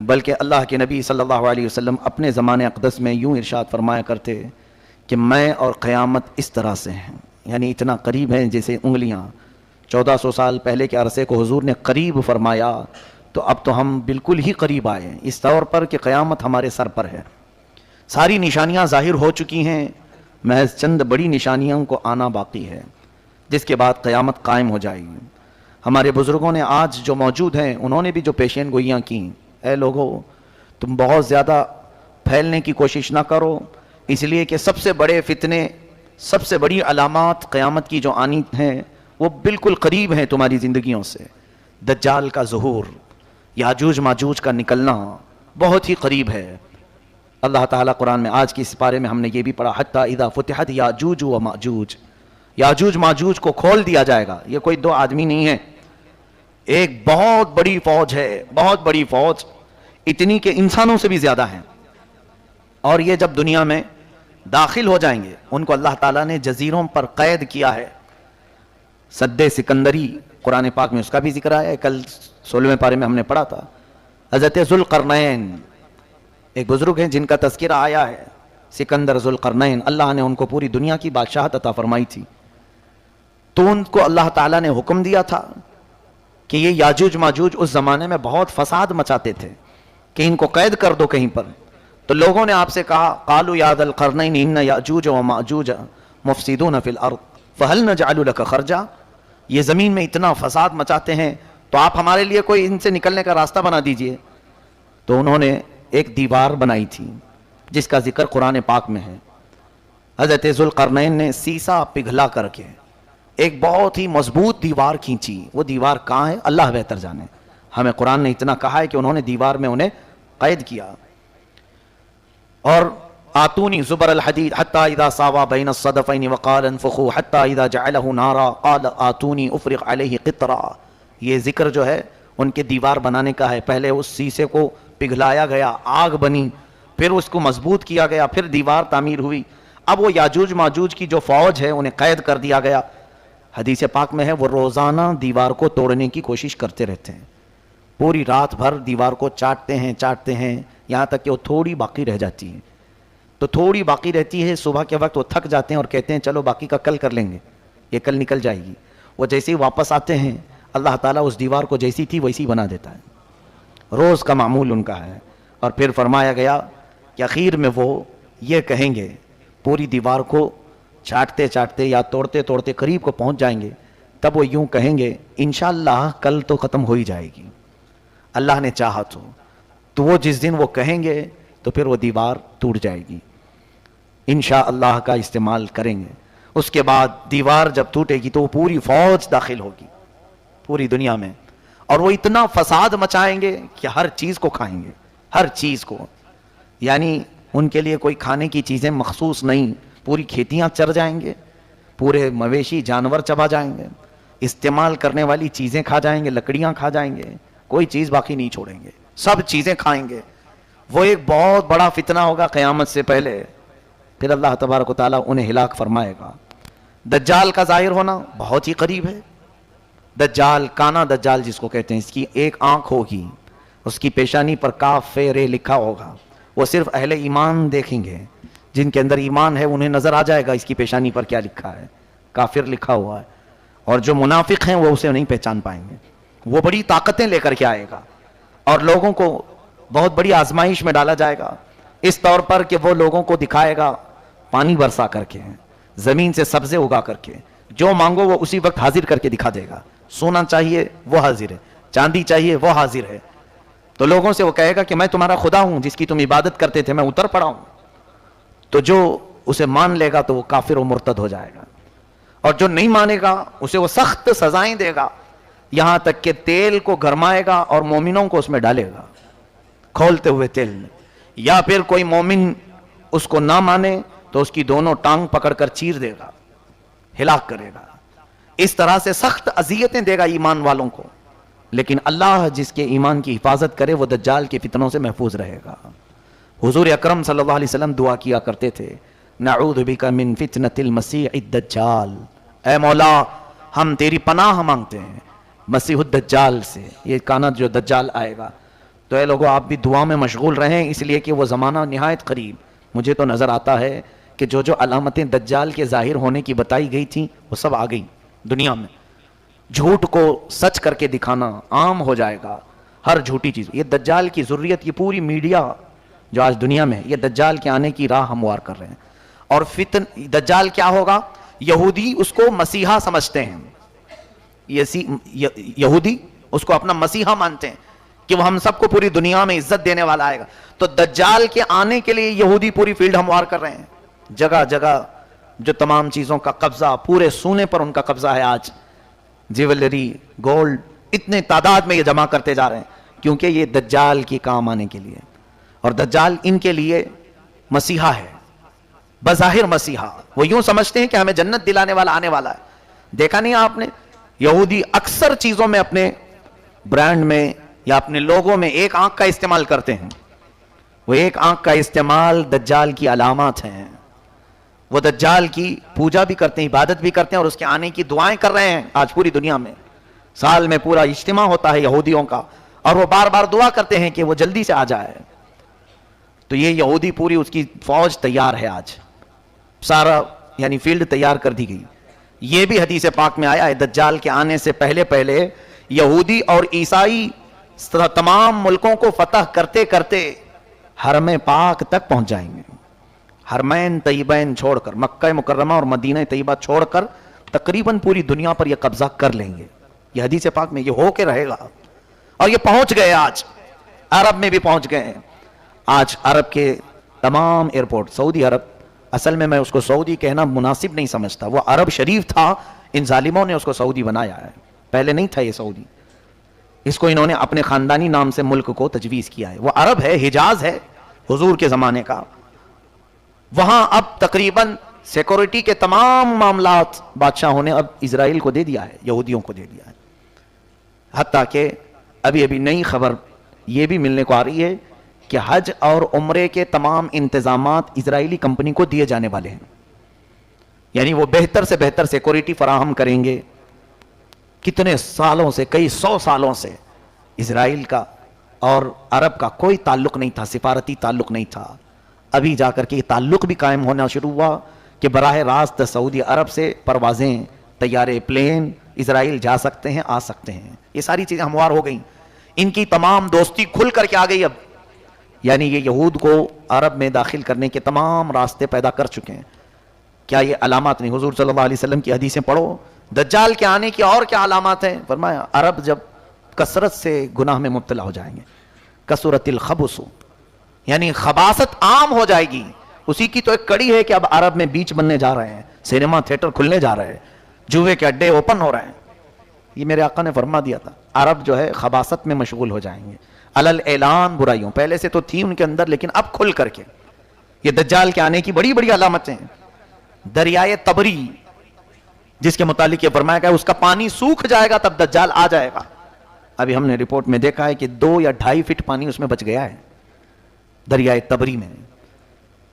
بلکہ اللہ کے نبی صلی اللہ علیہ وسلم اپنے زمانے اقدس میں یوں ارشاد فرمایا کرتے کہ میں اور قیامت اس طرح سے ہیں، یعنی اتنا قریب ہیں جیسے انگلیاں۔ 1400 سال پہلے کے عرصے کو حضور نے قریب فرمایا، تو اب تو ہم بالکل ہی قریب آئے ہیں، اس طور پر کہ قیامت ہمارے سر پر ہے۔ ساری نشانیاں ظاہر ہو چکی ہیں، محض چند بڑی نشانیوں کو آنا باقی ہے، جس کے بعد قیامت قائم ہو جائے گی۔ ہمارے بزرگوں نے آج جو موجود ہیں انہوں نے بھی جو پیشین گوئیاں کیں، اے لوگو تم بہت زیادہ پھیلنے کی کوشش نہ کرو، اس لیے کہ سب سے بڑے فتنے، سب سے بڑی علامات قیامت کی جو آنی ہیں وہ بالکل قریب ہیں تمہاری زندگیوں سے۔ دجال کا ظہور، یاجوج ماجوج کا نکلنا بہت ہی قریب ہے۔ اللہ تعالیٰ قرآن میں آج کی اس پارے میں ہم نے یہ بھی پڑھا، حتیٰ اذا فتحت یاجوج و ماجوج، یاجوج ماجوج کو کھول دیا جائے گا۔ یہ کوئی دو آدمی نہیں ہے، ایک بہت بڑی فوج ہے، بہت بڑی فوج، اتنی کہ انسانوں سے بھی زیادہ ہیں۔ اور یہ جب دنیا میں داخل ہو جائیں گے ان کو اللہ تعالیٰ نے جزیروں پر قید کیا ہے۔ سد سکندری قرآن پاک میں اس کا بھی ذکر آیا ہے، کل 16ویں پارے میں ہم نے پڑھا تھا۔ حضرت ذوالقرنین ایک بزرگ ہیں جن کا تذکرہ آیا ہے، سکندر ذوالقرنین، اللہ نے ان کو پوری دنیا کی بادشاہت عطا فرمائی تھی، تو ان کو اللہ تعالیٰ نے حکم دیا تھا کہ یہ یاجوج ماجوج اس زمانے میں بہت فساد مچاتے تھے کہ ان کو قید کر دو کہیں پر۔ تو لوگوں نے آپ سے کہا قالوا یا ذا القرنین ان یاجوج و ماجوج مفسدون فی الارض فہل نجعل لک خرجا، یہ زمین میں اتنا فساد مچاتے ہیں تو آپ ہمارے لیے کوئی ان سے نکلنے کا راستہ بنا دیجئے۔ تو انہوں نے ایک دیوار بنائی تھی جس کا ذکر قرآن پاک میں ہے۔ حضرت ذوالقرنین نے سیسا پگھلا کر کے ایک بہت ہی مضبوط دیوار کھینچی۔ وہ دیوار کہاں ہے اللہ بہتر جانے، ہمیں قرآن نے اتنا کہا ہے کہ انہوں نے دیوار میں انہیں قید کیا۔ اور آتونی زبر الحدید حتی اذا ساوا بین الصدفین وقال انفخوا حتی اذا جعلہ نارا قال آتونی افرغ علیہ قطرا، یہ ذکر جو ہے ان کے دیوار بنانے کا ہے۔ پہلے اس سیسے کو پگھلایا گیا، آگ بنی، پھر اس کو مضبوط کیا گیا، پھر دیوار تعمیر ہوئی۔ اب وہ یاجوج ماجوج کی جو فوج ہے انہیں قید کر دیا گیا۔ حدیث پاک میں ہے وہ روزانہ دیوار کو توڑنے کی کوشش کرتے رہتے ہیں، پوری رات بھر دیوار کو چاٹتے ہیں یہاں تک کہ وہ تھوڑی باقی رہ جاتی ہے۔ تو تھوڑی باقی رہتی ہے، صبح کے وقت وہ تھک جاتے ہیں اور کہتے ہیں چلو باقی کا کل کر لیں گے، یہ کل نکل جائے گی۔ وہ جیسے ہی واپس آتے ہیں اللہ تعالیٰ اس دیوار کو جیسی تھی ویسی بنا دیتا ہے، روز کا معمول ان کا ہے۔ اور پھر فرمایا گیا کہ اخیر میں وہ یہ کہیں گے، پوری دیوار کو چاٹتے یا توڑتے قریب کو پہنچ جائیں گے، تب وہ یوں کہیں گے انشاءاللہ کل تو ختم ہو ہی جائے گی، اللہ نے چاہا تو وہ جس دن وہ کہیں گے تو پھر وہ دیوار ٹوٹ جائے گی، انشاءاللہ کا استعمال کریں گے۔ اس کے بعد دیوار جب ٹوٹے گی تو وہ پوری فوج داخل ہوگی پوری دنیا میں، اور وہ اتنا فساد مچائیں گے کہ ہر چیز کو کھائیں گے، ہر چیز کو، یعنی ان کے لیے کوئی کھانے کی چیزیں مخصوص نہیں، پوری کھیتیاں چر جائیں گے، پورے مویشی جانور چبا جائیں گے، استعمال کرنے والی چیزیں کھا جائیں گے، لکڑیاں کھا جائیں گے، کوئی چیز باقی نہیں چھوڑیں گے، سب چیزیں کھائیں گے۔ وہ ایک بہت بڑا فتنہ ہوگا قیامت سے پہلے، پھر اللہ تبارک و تعالیٰ انہیں ہلاک فرمائے گا۔ دجال کا ظاہر ہونا بہت ہی قریب ہے۔ دجال، کانا دجال جس کو کہتے ہیں، اس کی ایک آنکھ ہوگی، اس کی پیشانی پر کاف فے رے لکھا ہوگا، وہ صرف اہل ایمان دیکھیں گے، جن کے اندر ایمان ہے انہیں نظر آ جائے گا اس کی پیشانی پر کیا لکھا ہے، کافر لکھا ہوا ہے، اور جو منافق ہیں وہ اسے نہیں پہچان پائیں گے۔ وہ بڑی طاقتیں لے کر کے آئے گا اور لوگوں کو بہت بڑی آزمائش میں ڈالا جائے گا، اس طور پر کہ وہ لوگوں کو دکھائے گا پانی برسا کر کے، زمین سے سبزے اگا کر کے، جو مانگو وہ اسی وقت حاضر کر کے دکھا دے گا، سونا چاہیے وہ حاضر ہے، چاندی چاہیے وہ حاضر ہے۔ تو لوگوں سے وہ کہے گا کہ میں تمہارا خدا ہوں جس کی تم عبادت کرتے تھے، میں اتر پڑا ہوں۔ تو جو اسے مان لے گا تو وہ کافر و مرتد ہو جائے گا، اور جو نہیں مانے گا اسے وہ سخت سزائیں دے گا، یہاں تک کہ تیل کو گرمائے گا اور مومنوں کو اس میں ڈالے گا کھولتے ہوئے تیل میں، یا پھر کوئی مومن اس کو نہ مانے تو اس کی دونوں ٹانگ پکڑ کر چیر دے گا، ہلاک کرے گا۔ اس طرح سے سخت اذیتیں دے گا ایمان والوں کو، لیکن اللہ جس کے ایمان کی حفاظت کرے وہ دجال کے فتنوں سے محفوظ رہے گا۔ حضور اکرم صلی اللہ علیہ وسلم دعا کیا کرتے تھے، نعوذ بک من فتنة المسیح الدجال، اے مولا ہم تیری پناہ مانگتے ہیں مسیح الدجال سے، یہ کانا جو دجال آئے گا۔ تو اے لوگوں آپ بھی دعا میں مشغول رہیں، اس لیے کہ وہ زمانہ نہایت قریب. مجھے تو نظر آتا ہے کہ جو علامتیں دجال کے ظاہر ہونے کی بتائی گئی تھیں وہ سب آ گئی دنیا میں. جھوٹ کو سچ کر کے دکھانا عام ہو جائے گا، ہر جھوٹی چیز. یہ دجال کی ضروریت، یہ پوری میڈیا جو آج دنیا میں ہے، یہ دجال کے آنے کی راہ ہموار کر رہے ہیں. اور دجال کیا ہوگا؟ یہودی اس کو مسیحا سمجھتے ہیں، یہودی اس کو اپنا مسیحا مانتے ہیں کہ وہ ہم سب کو پوری دنیا میں عزت دینے والا آئے گا. تو دجال کے آنے کے لیے یہودی پوری فیلڈ ہموار کر رہے ہیں. جگہ جگہ جو تمام چیزوں کا قبضہ، پورے سونے پر ان کا قبضہ ہے آج، جیولری، گولڈ، اتنے تعداد میں یہ جمع کرتے جا رہے ہیں کیونکہ یہ دجال کی کام آنے کے لیے. اور دجال ان کے لیے مسیحا ہے، بظاہر مسیحا. وہ یوں سمجھتے ہیں کہ ہمیں جنت دلانے والا آنے والا ہے. دیکھا نہیں آپ نے، یہودی اکثر چیزوں میں، اپنے برانڈ میں یا اپنے لوگوں میں ایک آنکھ کا استعمال کرتے ہیں. وہ ایک آنکھ کا استعمال دجال کی علامات ہیں. وہ دجال کی پوجا بھی کرتے ہیں، عبادت بھی کرتے ہیں، اور اس کے آنے کی دعائیں کر رہے ہیں آج پوری دنیا میں. سال میں پورا اجتماع ہوتا ہے یہودیوں کا، اور وہ بار بار دعا کرتے ہیں کہ وہ جلدی سے آ جائے. تو یہ یہودی پوری اس کی فوج تیار ہے آج، سارا یعنی فیلڈ تیار کر دی گئی. یہ بھی حدیث پاک میں آیا ہے دجال کے آنے سے پہلے پہلے یہودی اور عیسائی تمام ملکوں کو فتح کرتے کرتے حرم پاک تک پہنچ جائیں گے. حرمین طیبین چھوڑ کر، مکہ مکرمہ اور مدینہ طیبہ چھوڑ کر تقریباً پوری دنیا پر یہ قبضہ کر لیں گے. یہ حدیث پاک میں یہ ہو کے رہے گا. اور یہ پہنچ گئے، آج عرب میں بھی پہنچ گئے ہیں. آج عرب کے تمام ایئرپورٹ، سعودی عرب، اصل میں اس کو سعودی کہنا مناسب نہیں سمجھتا، وہ عرب شریف تھا، ان ظالموں نے اس کو سعودی بنایا ہے. پہلے نہیں تھا یہ سعودی، اس کو انہوں نے اپنے خاندانی نام سے ملک کو تجویز کیا ہے. وہ عرب ہے، حجاز ہے حضور کے زمانے کا. وہاں اب تقریباً سیکورٹی کے تمام معاملات بادشاہوں نے اب اسرائیل کو دے دیا ہے، یہودیوں کو دے دیا ہے. حتیٰ کہ ابھی نئی خبر یہ بھی ملنے کو آ رہی ہے کہ حج اور عمرے کے تمام انتظامات اسرائیلی کمپنی کو دیے جانے والے ہیں. یعنی وہ بہتر سے بہتر سیکورٹی فراہم کریں گے. کتنے سالوں سے، کئی 100 سالوں سے اسرائیل کا اور عرب کا کوئی تعلق نہیں تھا، سفارتی تعلق نہیں تھا. ابھی جا کر کے یہ تعلق بھی قائم ہونا شروع ہوا کہ براہ راست سعودی عرب سے پروازیں، طیارے، پلین اسرائیل جا سکتے ہیں، آ سکتے ہیں. یہ ساری چیزیں ہموار ہو گئیں. ان کی تمام دوستی کھل کر کے آ گئی اب. یعنی یہ یہود کو عرب میں داخل کرنے کے تمام راستے پیدا کر چکے ہیں. کیا یہ علامات نہیں؟ حضور صلی اللہ علیہ وسلم کی حدیثیں پڑھو، دجال کے آنے کی اور کیا علامات ہیں. فرمایا عرب جب کثرت سے گناہ میں مبتلا ہو جائیں گے، کثرت الخبث، یعنی خباثت عام ہو جائے گی. اسی کی تو ایک کڑی ہے کہ اب عرب میں بیچ بننے جا رہے ہیں، سینما تھیٹر کھلنے جا رہے ہیں، جوئے کے اڈے اوپن ہو رہے ہیں. یہ میرے آقا نے فرما دیا تھا، عرب جو ہے خباثت میں مشغول ہو جائیں گے، علل اعلان برائیوں. پہلے سے تو تھی ان کے اندر، لیکن اب کھل کر کے. یہ دجال کے آنے کی بڑی بڑی علامتیں ہیں. دریائے تبری جس کے متعلق یہ فرمایا گیا اس کا پانی سوکھ جائے گا تب دجال آ جائے گا. ابھی ہم نے رپورٹ میں دیکھا ہے کہ 2 یا 2.5 فٹ پانی اس میں بچ گیا ہے دریائے تبری میں.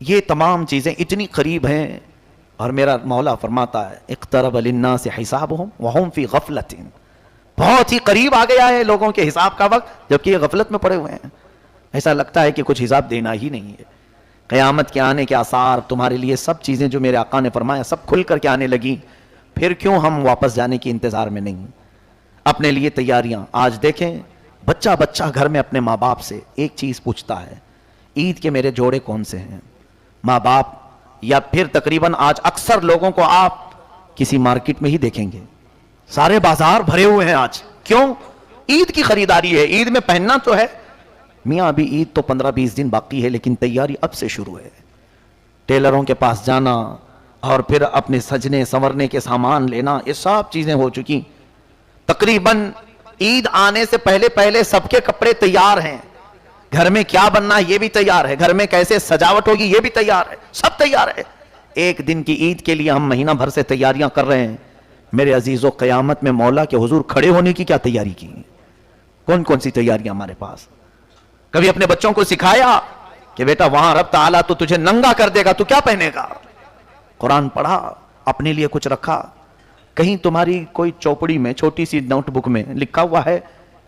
یہ تمام چیزیں اتنی قریب ہیں. اور میرا مولا فرماتا ہے اقترب للناس حسابهم وهم فی غفلۃ، بہت ہی قریب آ گیا ہے لوگوں کے حساب کا وقت جبکہ یہ غفلت میں پڑے ہوئے ہیں. ایسا لگتا ہے کہ کچھ حساب دینا ہی نہیں ہے. قیامت کے آنے کے آثار تمہارے لیے سب چیزیں جو میرے آقا نے فرمایا سب کھل کر کے آنے لگی. پھر کیوں ہم واپس جانے کے انتظار میں نہیں؟ اپنے لیے تیاریاں. آج دیکھیں بچہ بچہ گھر میں اپنے ماں باپ سے ایک چیز پوچھتا ہے، عید کے میرے جوڑے کون سے ہیں؟ ماں باپ یا پھر تقریباً آج اکثر لوگوں کو آپ کسی مارکیٹ میں ہی دیکھیں گے، سارے بازار بھرے ہوئے ہیں آج. کیوں؟ عید کی خریداری ہے. عید میں پہننا تو ہے میاں، ابھی عید تو 15-20 دن باقی ہے لیکن تیاری اب سے شروع ہے. ٹیلروں کے پاس جانا اور پھر اپنے سجنے سنورنے کے سامان لینا، یہ سب چیزیں ہو چکی. تقریباً عید آنے سے پہلے پہلے سب کے کپڑے تیار ہیں. گھر میں کیا بننا ہے یہ بھی تیار ہے، گھر میں کیسے سجاوٹ ہوگی یہ بھی تیار ہے، سب تیار ہے. ایک دن کی عید کے لیے ہم مہینہ بھر سے تیاریاں کر رہے ہیں. میرے عزیزو قیامت میں مولا کے حضور کھڑے ہونے کی کیا تیاری کی؟ کون کون سی تیاریاں ہمارے پاس؟ کبھی اپنے بچوں کو سکھایا کہ بیٹا وہاں رب تعالیٰ تو تجھے ننگا کر دے گا، تو کیا پہنے گا؟ قرآن پڑھا، اپنے لیے کچھ رکھا؟ کہیں تمہاری کوئی چوپڑی میں چھوٹی سی نوٹ بک میں لکھا ہوا ہے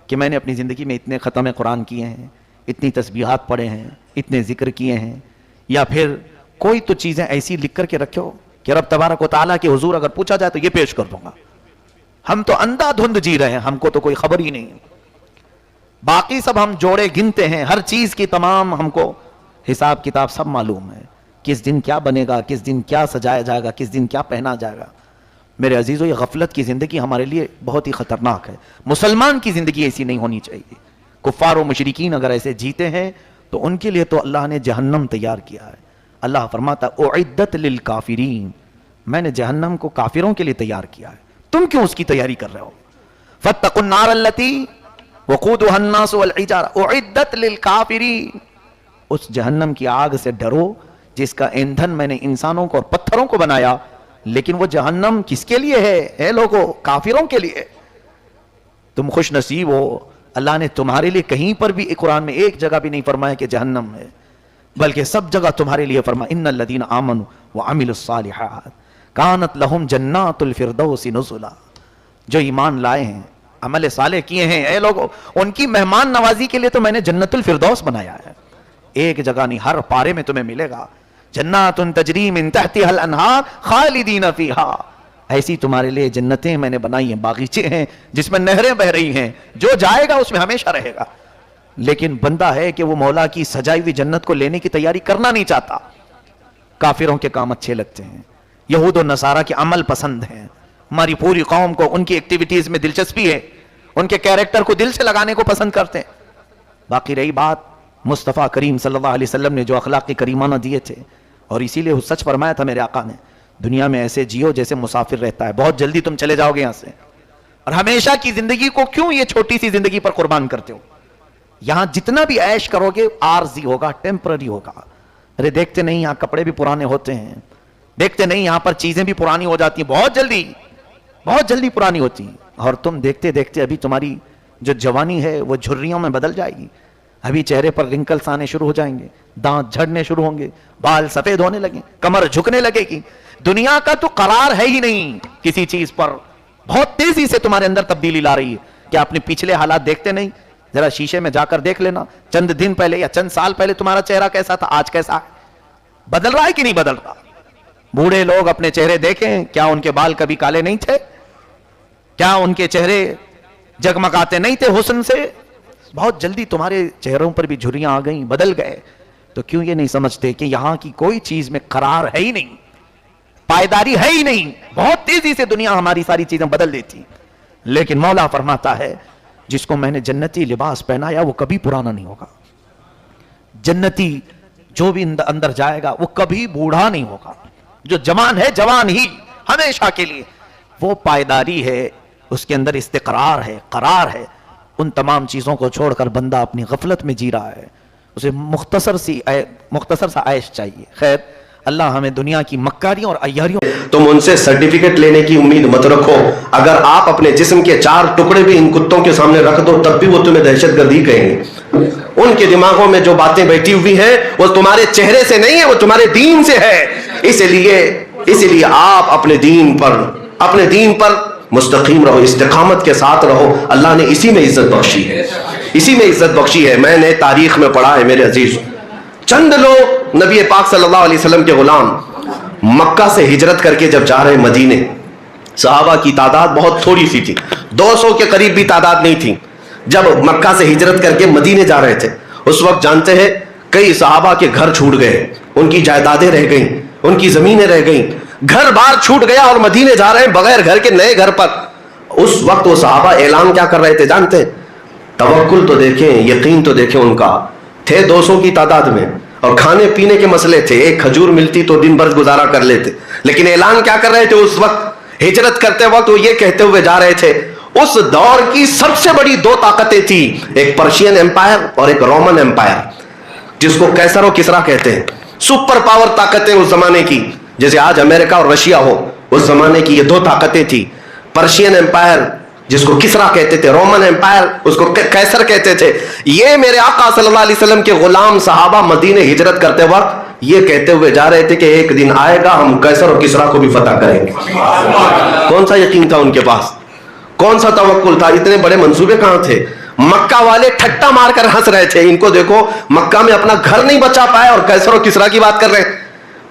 کہ میں نے اپنی زندگی میں اتنے ختم قرآن کیے ہیں, اتنی تسبیحات پڑھے ہیں, اتنے ذکر کیے ہیں, یا پھر کوئی تو چیزیں ایسی لکھ کر کے رکھے ہو کہ رب تبارک و تعالیٰ کے حضور اگر پوچھا جائے تو یہ پیش کر دوں گا. ہم تو اندھا دھند جی رہے ہیں, ہم کو تو کوئی خبر ہی نہیں. باقی سب ہم جوڑے گنتے ہیں, ہر چیز کی تمام ہم کو حساب کتاب سب معلوم ہے, کس دن کیا بنے گا, کس دن کیا سجایا جائے گا, کس دن کیا پہنا جائے گا. میرے عزیزو, یہ غفلت کی زندگی ہمارے لیے بہت ہی خطرناک ہے. مسلمان کی زندگی ایسی نہیں ہونی چاہیے. کفار و مشرکین اگر ایسے جیتے ہیں تو ان کے لیے تو اللہ نے جہنم تیار کیا ہے. اللہ فرماتا اعدت للکافرین, میں نے جہنم کو کافروں کے لیے تیار کیا ہے, تم کیوں اس کی تیاری کر رہے ہو؟ فاتقوا النار التي وقودها الناس والحجارہ اعدت للکافرین, اس جہنم کی آگ سے ڈرو جس کا ایندھن میں نے انسانوں کو اور پتھروں کو بنایا. لیکن وہ جہنم کس کے لیے ہے؟ اے لوگو, کافروں کے لیے. تم خوش نصیب ہو, اللہ نے تمہارے لیے کہیں پر بھی قرآن میں ایک جگہ بھی نہیں فرمایا کہ جہنم ہے, بلکہ سب جگہ تمہارے لیے فرمایا ان الذین آمنوا وعملوا الصالحات کانت لہم جنات الفردوس نزلا. جو ایمان لائے ہیں, عمل صالح کیے ہیں, اے لوگو, ان کی مہمان نوازی کے لیے تو میں نے جنت الفردوس بنایا ہے. ایک جگہ نہیں, ہر پارے میں تمہیں ملے گا جنات تجری من تحتها الانہار خالدین فیہا. ایسی تمہارے لیے جنتیں میں نے بنائی ہیں, باغیچے ہیں جس میں نہریں بہ رہی ہیں, جو جائے گا اس میں ہمیشہ رہے گا. لیکن بندہ ہے کہ وہ مولا کی سجائی ہوئی جنت کو لینے کی تیاری کرنا نہیں چاہتا. کافروں کے کام اچھے لگتے ہیں, یہود و نصارہ کے عمل پسند ہیں, ہماری پوری قوم کو ان کی ایکٹیویٹیز میں دلچسپی ہے, ان کے کیریکٹر کو دل سے لگانے کو پسند کرتے ہیں. باقی رہی بات مصطفیٰ کریم صلی اللہ علیہ وسلم نے جو اخلاق کریمانہ دیے تھے, اور اسی لیے وہ سچ فرمایا تھا میرے آقا نے, دنیا میں ایسے جیو جیسے مسافر رہتا ہے, بہت جلدی تم چلے جاؤ گے یہاں سے, اور ہمیشہ کی زندگی کو کیوں یہ چھوٹی سی زندگی پر قربان کرتے ہو؟ یہاں جتنا بھی عیش کرو گے عارضی ہوگا, ٹیمپرری ہوگا. ارے دیکھتے نہیں یہاں کپڑے بھی پرانے ہوتے ہیں, دیکھتے نہیں یہاں پر چیزیں بھی پرانی ہو جاتی ہیں, بہت جلدی پرانی ہوتی ہیں. اور تم دیکھتے دیکھتے ابھی تمہاری جو جوانی ہے وہ جھریوں میں بدل جائے گی. ابھی چہرے پر رنکلز آنے شروع ہو جائیں گے, دانت جھڑنے شروع ہوں گے, بال سفید ہونے لگیں, کمر جھکنے لگے گی. دنیا کا تو قرار ہے ہی نہیں کسی چیز پر, بہت تیزی سے تمہارے اندر تبدیلی لا رہی ہے. کیا اپنے پچھلے حالات دیکھتے نہیں؟ ذرا شیشے میں جا کر دیکھ لینا, چند دن پہلے یا چند سال پہلے تمہارا چہرہ کیسا تھا, آج کیسا ہے؟ بدل رہا ہے کہ نہیں بدل رہا؟ بوڑھے لوگ اپنے چہرے دیکھیں, کیا ان کے بال کبھی کالے نہیں تھے؟ کیا ان کے چہرے جگمگاتے نہیں تھے حسن سے؟ بہت جلدی تمہارے چہروں پر بھی جھریاں آ گئیں, بدل گئے. تو کیوں یہ نہیں سمجھتے کہ یہاں کی کوئی چیز میں قرار ہے ہی نہیں, پائیداری ہے ہی نہیں. بہت تیزی سے دنیا ہماری ساری چیزیں بدل دیتی. لیکن مولا فرماتا ہے جس کو میں نے جنتی لباس پہنایا وہ کبھی پرانا نہیں ہوگا. جنتی جو بھی اندر جائے گا وہ کبھی بوڑھا نہیں ہوگا. جو جوان ہے جوان ہی ہمیشہ کے لیے. وہ پائیداری ہے, اس کے اندر استقرار ہے, قرار ہے. ان تمام چیزوں کو چھوڑ کر بندہ اپنی غفلت میں جی رہا ہے, اسے مختصر سا عیش چاہیے. خیر, اللہ ہمیں دنیا کی مکاریوں اور عیاریوں. تم ان سے سرٹیفکیٹ لینے کی امید مت رکھو. اگر آپ اپنے جسم کے 4 ٹکڑے بھی ان کتوں کے سامنے رکھ دو تب بھی وہ تمہیں دہشت گردی کہیں گے. ان کے دماغوں میں جو باتیں بیٹھی ہوئی ہیں وہ تمہارے چہرے سے نہیں ہے, وہ تمہارے دین سے ہے. اسی لیے آپ اپنے دین پر مستقیم رہو, استقامت کے ساتھ رہو. اللہ نے اسی میں عزت بخشی ہے. میں نے تاریخ میں پڑھا ہے میرے عزیز, چند لوگ نبی پاک صلی اللہ علیہ وسلم کے غلام مکہ سے ہجرت کر کے جب جا رہے مدینے, صحابہ کی تعداد بہت تھوڑی سی تھی, 200 کے قریب بھی تعداد نہیں تھی. جب مکہ سے ہجرت کر کے مدینے جا رہے تھے اس وقت جانتے ہیں کئی صحابہ کے گھر چھوٹ گئے, ان کی جائیدادیں رہ گئیں, ان کی زمینیں رہ گئیں, گھر بار چھوٹ گیا اور مدینے جا رہے ہیں بغیر گھر کے نئے گھر پر. اس وقت وہ صحابہ اعلان کیا کر رہے تھے جانتے ہیں؟ توکل تو دیکھیں, یقین تو دیکھیں. ان کا تھے 200 کی تعداد میں اور کھانے پینے کے مسئلے تھے, ایک کھجور ملتی تو دن بھر گزارا کر لیتے. لیکن اعلان کیا کر رہے تھے اس وقت ہجرت کرتے وقت؟ وہ یہ کہتے ہوئے جا رہے تھے اس دور کی سب سے بڑی 2 طاقتیں تھی, ایک پرشین امپائر اور ایک رومن امپائر, جس کو کیسر و کسرا کہتے ہیں. سپر پاور طاقتیں اس زمانے کی, جیسے آج امریکہ اور رشیا ہو, اس زمانے کی یہ 2 طاقتیں تھی. پرشین امپائر جس کو کسرا کہتے تھے, رومن امپائر اس کو کیسر کہتے تھے. یہ میرے آقا صلی اللہ علیہ وسلم کے غلام صحابہ مدینے ہجرت کرتے وقت یہ کہتے ہوئے جا رہے تھے کہ ایک دن آئے گا ہم کیسر اور کسرا کو بھی فتح کریں گے. کون سا یقین تھا ان کے پاس, کون سا توکل تھا؟ اتنے بڑے منصوبے کہاں تھے؟ مکہ والے ٹھٹا مار کر ہنس رہے تھے، ان کو دیکھو مکہ میں اپنا گھر نہیں بچا پائے اور کیسر و کسرا کی بات کر رہے ہیں،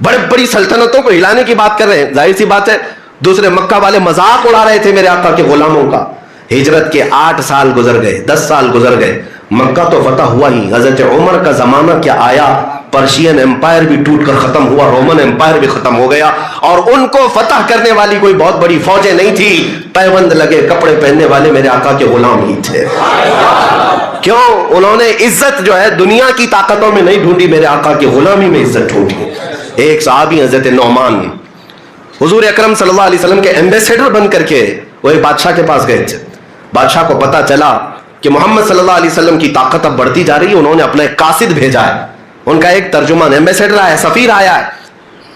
بڑے بڑی سلطنتوں کو ہلانے کی بات کر رہے ہیں. ظاہر سی بات ہے دوسرے مکہ والے مذاق اڑا رہے تھے میرے آقا کے غلاموں کا. ہجرت کے 8 سال گزر گئے، 10 سال گزر گئے، مکہ تو فتح ہوا ہی. حضرت عمر کا زمانہ کیا آیا، پرشین امپائر بھی ٹوٹ کر ختم ہوا، رومن امپائر بھی ختم ہو گیا، اور ان کو فتح کرنے والی کوئی بہت بڑی فوجیں نہیں تھی، پیوند لگے کپڑے پہننے والے میرے آقا کے غلام ہی تھے. کیوں؟ انہوں نے عزت جو ہے دنیا کی طاقتوں میں نہیں ڈھونڈی، میرے آقا کی غلامی میں عزت ڈھونڈی. ایک صحابی حضرت نعمان حضور اکرم صلی اللہ علیہ وسلم کے ایمبیسیڈر بن کر کے وہ ایک بادشاہ کے پاس گئے تھے. بادشاہ کو پتا چلا کہ محمد صلی اللہ علیہ وسلم کی طاقت اب بڑھتی جا رہی ہے. انہوں نے اپنا ایک قاصد بھیجا ہے، ان کا ایک ترجمان ایمبیسیڈر آیا ہے، سفیر آیا ہے.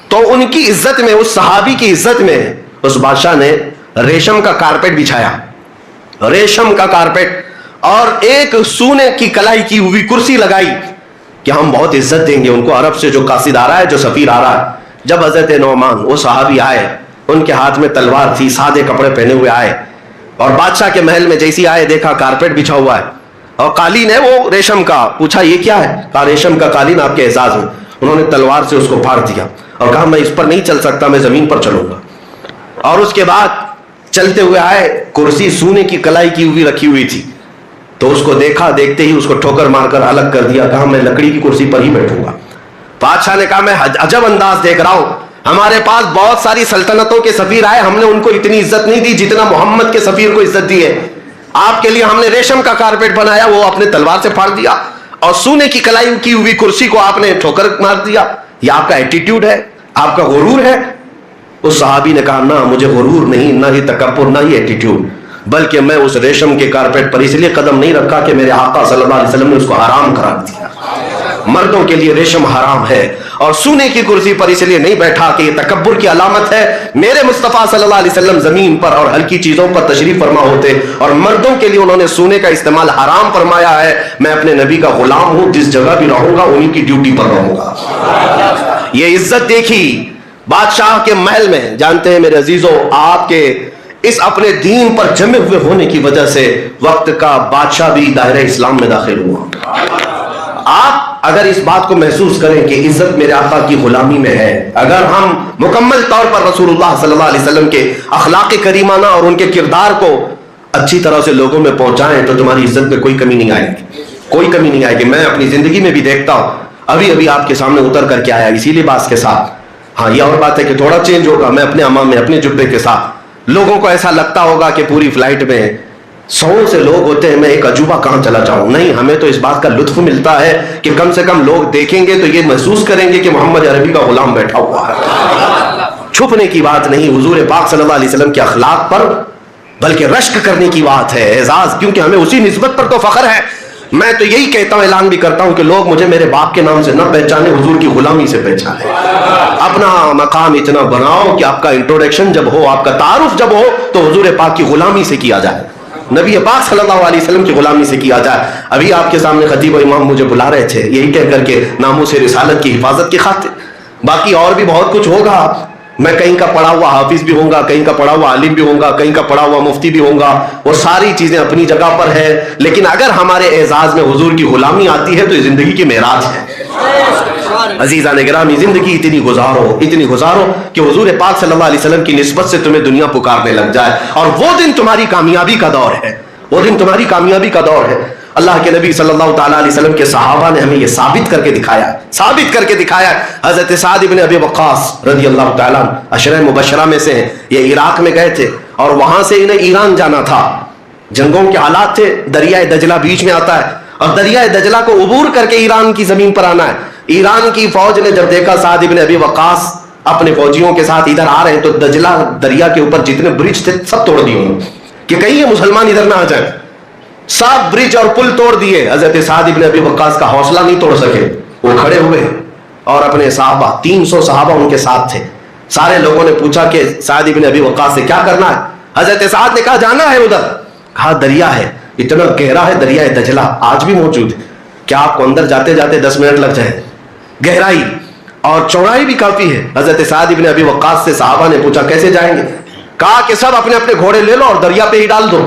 تو ان کی عزت میں، اس صحابی کی عزت میں اس بادشاہ نے ریشم کا کارپیٹ بچھایا، ریشم کا کارپیٹ، اور ایک سونے کی کلائی کی ہوئی کرسی لگائی کہ ہم بہت عزت دیں گے ان کو، عرب سے جو قاصد آ رہا ہے، جو سفیر آ رہا ہے. جب حضرت نعمان وہ صحابی آئے، ان کے ہاتھ میں تلوار تھی، سادے کپڑے پہنے ہوئے آئے، اور بادشاہ کے محل میں جیسی آئے دیکھا کارپیٹ بچھا ہوا ہے اور قالین ہے وہ ریشم کا. پوچھا یہ کیا ہے؟ کہا ریشم کا قالین آپ کے اعزاز میں. انہوں نے تلوار سے اس کو پھاڑ دیا اور کہا میں اس پر نہیں چل سکتا، میں زمین پر چلوں گا. اور اس کے بعد چلتے ہوئے آئے، کرسی سونے کی کلائی کی ہوئی رکھی ہوئی تھی، تو اس کو دیکھا، دیکھتے ہی اس کو ٹھوکر مار کر الگ کر دیا. کہا میں لکڑی کی کرسی پر ہی بیٹھوں گا. بادشاہ نے کہا میں عجب انداز دیکھ رہا ہوں، ہمارے پاس بہت ساری سلطنتوں کے سفیر آئے، ہم نے ان کو اتنی عزت نہیں دی جتنا محمد کے سفیر کو عزت دی ہے. آپ کے لیے ہم نے ریشم کا کارپیٹ بنایا، وہ اپنے تلوار سے پھاڑ دیا، اور سونے کی کلائی کی ہوئی کرسی کو آپ نے ٹھوکر مار دیا. یہ آپ کا ایٹیٹیوڈ ہے، آپ کا غرور ہے. اس صحابی نے کہا نہ، مجھے غرور نہیں، نہ ہی تکبر، نہ ہی ایٹیٹیوڈ، بلکہ میں اس ریشم کے کارپیٹ پر اس لیے قدم نہیں رکھا کہ میرے آقا صلی اللہ علیہ وسلم نے اس کو حرام قرار دیا. مردوں کے لیے ریشم حرام ہے، اور سونے کی کرسی پر اس لیے نہیں بیٹھا کہ یہ تکبر کی علامت ہے. میرے مصطفیٰ صلی اللہ علیہ وسلم زمین پر اور ہلکی چیزوں پر تشریف فرما ہوتے، اور مردوں کے لیے انہوں نے سونے کا استعمال حرام فرمایا ہے. میں اپنے نبی کا غلام ہوں، جس جگہ بھی رہوں گا انہی کی ڈیوٹی پر رہوں گا. یہ عزت دیکھی بادشاہ کے محل میں. جانتے ہیں میرے عزیزوں، آپ کے اس اپنے دین پر جمے ہوئے ہونے کی وجہ سے وقت کا بادشاہ بھی دائرہ اسلام میں داخل ہوا. آپ اگر اس بات کو محسوس کریں کہ عزت میرے آقا کی غلامی میں ہے، اگر ہم مکمل طور پر رسول اللہ صلی اللہ علیہ وسلم کے اخلاق کریمانہ اور ان کے کردار کو اچھی طرح سے لوگوں میں پہنچائیں تو تمہاری عزت میں کوئی کمی نہیں آئے گی، کوئی کمی نہیں آئے گی. میں اپنی زندگی میں بھی دیکھتا ہوں، ابھی آپ کے سامنے اتر کر کے آیا اسی لباس کے ساتھ. ہاں یہ اور بات ہے کہ تھوڑا چینج ہوگا، میں اپنے امام میں اپنے جبے کے ساتھ. لوگوں کو ایسا لگتا ہوگا کہ پوری فلائٹ میں 100 سے لوگ ہوتے ہیں، میں ایک عجوبہ کہاں چلا جاؤں. نہیں، ہمیں تو اس بات کا لطف ملتا ہے کہ کم سے کم لوگ دیکھیں گے تو یہ محسوس کریں گے کہ محمد عربی کا غلام بیٹھا ہوا ہے. چھپنے کی بات نہیں حضور پاک صلی اللہ علیہ وسلم کے اخلاق پر، بلکہ رشک کرنے کی بات ہے، اعزاز، کیونکہ ہمیں اسی نسبت پر تو فخر ہے. میں تو یہی کہتا ہوں، اعلان بھی کرتا ہوں کہ لوگ مجھے میرے باپ کے نام سے نہ پہچانے، حضور کی غلامی سے پہچانے. اپنا مقام اتنا بناؤ کہ آپ کا انٹروڈکشن جب ہو، آپ کا تعارف جب ہو تو حضور پاک کی غلامی سے کیا جائے، نبی پاک صلی اللہ علیہ وسلم کی غلامی سے کیا جائے. ابھی آپ کے سامنے خطیب و امام مجھے بلا رہے تھے یہی کہہ کر کے ناموس رسالت کی حفاظت کی خاطر. باقی اور بھی بہت کچھ ہوگا، میں کہیں کا پڑھا ہوا حافظ بھی ہوں گا، کہیں کا پڑھا ہوا عالم بھی ہوں گا، کہیں کا پڑھا ہوا مفتی بھی ہوں گا، وہ ساری چیزیں اپنی جگہ پر ہے. لیکن اگر ہمارے اعزاز میں حضور کی غلامی آتی ہے تو یہ زندگی کی معراج ہے. عزیزان گرامی، زندگی اتنی گزارو کہ حضور پاک صلی اللہ علیہ وسلم کی نسبت سے تمہیں دنیا پکارنے لگ جائے، اور وہ دن تمہاری کامیابی کا دور ہے، وہ دن تمہاری کامیابی کا دور ہے. اللہ کے نبی صلی اللہ تعالیٰ علیہ وسلم کے صحابہ نے ہمیں یہ ثابت کر کے دکھایا. حضرت سعد ابن ابی وقاص رضی اللہ تعالیٰ عشرہ مبشرہ میں سے ہیں. یہ عراق میں گئے تھے اور وہاں سے انہیں ایران جانا تھا. جنگوں کے حالات تھے، دریائے دجلہ بیچ میں آتا ہے، اور دریائے دجلہ کو عبور کر کے ایران کی زمین پر آنا ہے. ایران کی فوج نے جب دیکھا سعد ابن ابی وقاص اپنے فوجیوں کے ساتھ ادھر آ رہے ہیں تو دجلہ دریا کے اوپر جتنے برج تھے سب توڑ دیے انہوں نے کہ کہیں یہ مسلمان ادھر نہ آ جائیں. سب برج اور پل توڑ دیے. حضرت سعد ابن ابی وقاص کا حوصلہ نہیں توڑ سکے، وہ کھڑے ہوئے اور اپنے صحابہ 300 صحابہ ان کے ساتھ تھے. سارے لوگوں نے پوچھا کہ سعد ابن ابی وقاص سے کیا کرنا ہے؟ حضرت سعد نے کہا جانا ہے ادھر. کہا دریا ہے، اتنا گہرا ہے دریائے دجلہ، آج بھی موجود ہے، کیا آپ کو اندر جاتے جاتے 10 منٹ لگ جائیں؟ گہرائی اور چوڑائی بھی کافی ہے. حضرت سعد ابن ابی وقاص سے صحابہ نے پوچھا کیسے جائیں گے؟ کہا کہ سب اپنے اپنے گھوڑے لے لو اور دریا پہ ہی ڈال دو.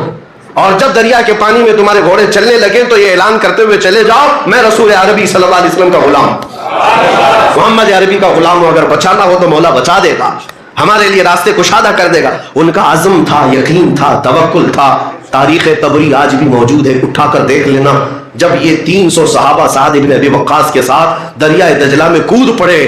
اور جب دریا کے پانی میں تمہارے گھوڑے چلنے لگے تو یہ اعلان کرتے ہوئے چلے جاؤ میں رسول عربی صلی اللہ علیہ وسلم کا غلام، محمد عربی کا غلام ہوں، اگر بچانا ہو تو مولا بچا دے گا، ہمارے لیے راستے کشادہ کر دے گا۔ ان کا عزم تھا، یقین تھا، توکل تھا۔ تاریخ طبری آج بھی موجود ہے، اٹھا کر دیکھ لینا، جب یہ 300 صحابہ سعد ابن ابی وقاص کے ساتھ دریائے دجلہ میں کود پڑے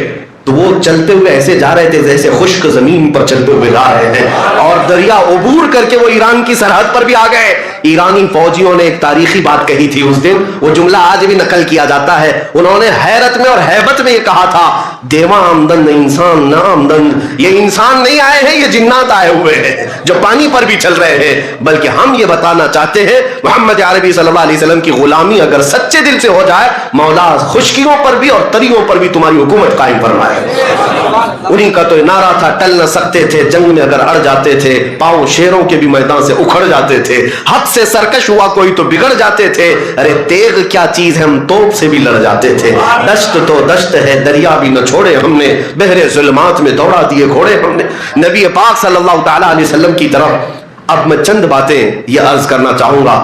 تو وہ چلتے ہوئے ایسے جا رہے تھے جیسے خشک زمین پر چلتے ہوئے جا رہے ہیں، اور دریا عبور کر کے وہ ایران کی سرحد پر بھی آ گئے۔ ایرانی فوجیوں نے ایک تاریخی بات کہی تھی اس دن، وہ جملہ آج بھی نقل کیا جاتا ہے، انہوں نے حیرت میں اور ہیبت میں یہ کہا تھا، دیواں آمدن انسان نہ آمدن، یہ انسان نہیں آئے ہیں، یہ جنات آئے ہوئے ہیں جو پانی پر بھی چل رہے ہیں، بلکہ ہم یہ بتانا چاہتے ہیں محمد عربی صلی اللہ علیہ وسلم کی غلامی اگر سچے دل سے ہو جائے، مولا خشکیوں پر بھی اور تریوں پر بھی تمہاری حکومت قائم فرمائے۔ انہی کا تو نعرہ تھا، ٹل نہ سکتے تھے، جنگ میں اگر اڑ جاتے تھے، پاؤں شیروں کے بھی میدان سے اکھڑ جاتے تھے، حد سے سرکش ہوا کوئی تو بگڑ جاتے تھے، ارے تیغ کیا چیز ہے، ہم توپ سے بھی لڑ جاتے تھے، دشت تو دشت ہے، دریا بھی نہ چھوڑے ہم نے، بحر ظلمات میں دوڑا دیے گھوڑے ہم نے۔ نبی پاک صلی اللہ تعالی علیہ وسلم کی طرف اب میں چند باتیں یہ عرض کرنا چاہوں گا۔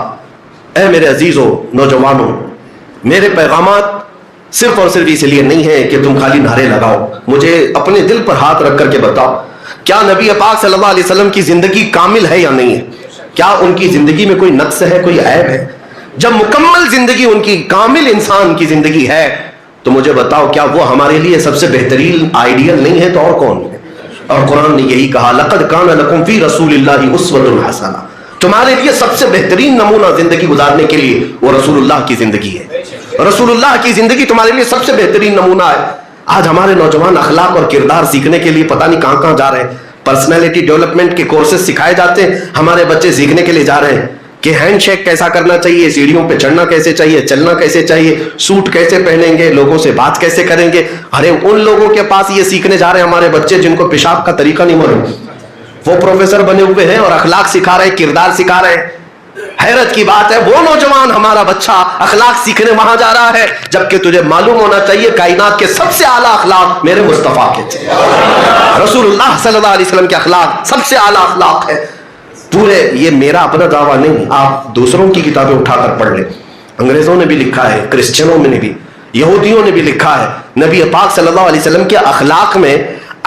اے میرے عزیزوں، نوجوانوں، میرے پیغامات صرف اور صرف اس لیے نہیں ہے کہ تم خالی نعرے لگاؤ، مجھے اپنے دل پر ہاتھ رکھ کر کے بتاؤ، کیا نبی پاک صلی اللہ علیہ وسلم کی زندگی کامل ہے یا نہیں ہے؟ کیا ان کی زندگی میں کوئی نقص ہے، کوئی عیب ہے؟ جب مکمل زندگی ان کی، کامل انسان کی زندگی ہے، تو مجھے بتاؤ کیا وہ ہمارے لیے سب سے بہترین آئیڈیل نہیں ہے تو اور کون ہے؟ اور قرآن نے یہی کہا، لقد کان لکم فی رسول اللہ اسوۃ حسنہ، تمہارے لیے سب سے بہترین نمونہ زندگی گزارنے کے لیے وہ رسول اللہ کی زندگی ہے۔ رسول اللہ کی زندگی تمہارے لیے سب سے بہترین نمونہ ہے۔ آج ہمارے نوجوان اخلاق اور کردار سیکھنے کے لیے پتہ نہیں کہاں کہاں جا رہے ہیں، پرسنالٹی ڈیولپمنٹ کے کورسز سکھائے جاتے ہیں، ہمارے بچے سیکھنے کے لیے جا رہے ہیں کہ ہینڈ شیک کیسا کرنا چاہیے، سیڑھیوں پہ چڑھنا کیسے چاہیے، چلنا کیسے چاہیے، سوٹ کیسے پہنیں گے، لوگوں سے بات کیسے کریں گے۔ ارے ان لوگوں کے پاس یہ سیکھنے جا رہے ہیں ہمارے بچے جن کو پیشاب کا طریقہ نہیں معلوم، وہ پروفیسر بنے ہوئے ہیں اور اخلاق سکھا رہے ہیں، کردار سکھا رہے ہیں۔ حیرت کی بات ہے، وہ نوجوان ہمارا بچہ اخلاق سیکھنے وہاں جا رہا ہے، جبکہ تجھے معلوم ہونا چاہیے کائنات کے سب سے اعلیٰ اخلاق میرے مصطفیٰ کے تھے، رسول اللہ صلی اللہ علیہ وسلم کے اخلاق سب سے اعلیٰ اخلاق ہے۔ پورے، یہ میرا اپنا دعویٰ نہیں، آپ دوسروں کی کتابیں اٹھا کر پڑھ لیں، انگریزوں نے بھی لکھا ہے، کرسچنوں نے بھی، یہودیوں نے بھی لکھا ہے، نبی پاک صلی اللہ علیہ وسلم کے اخلاق میں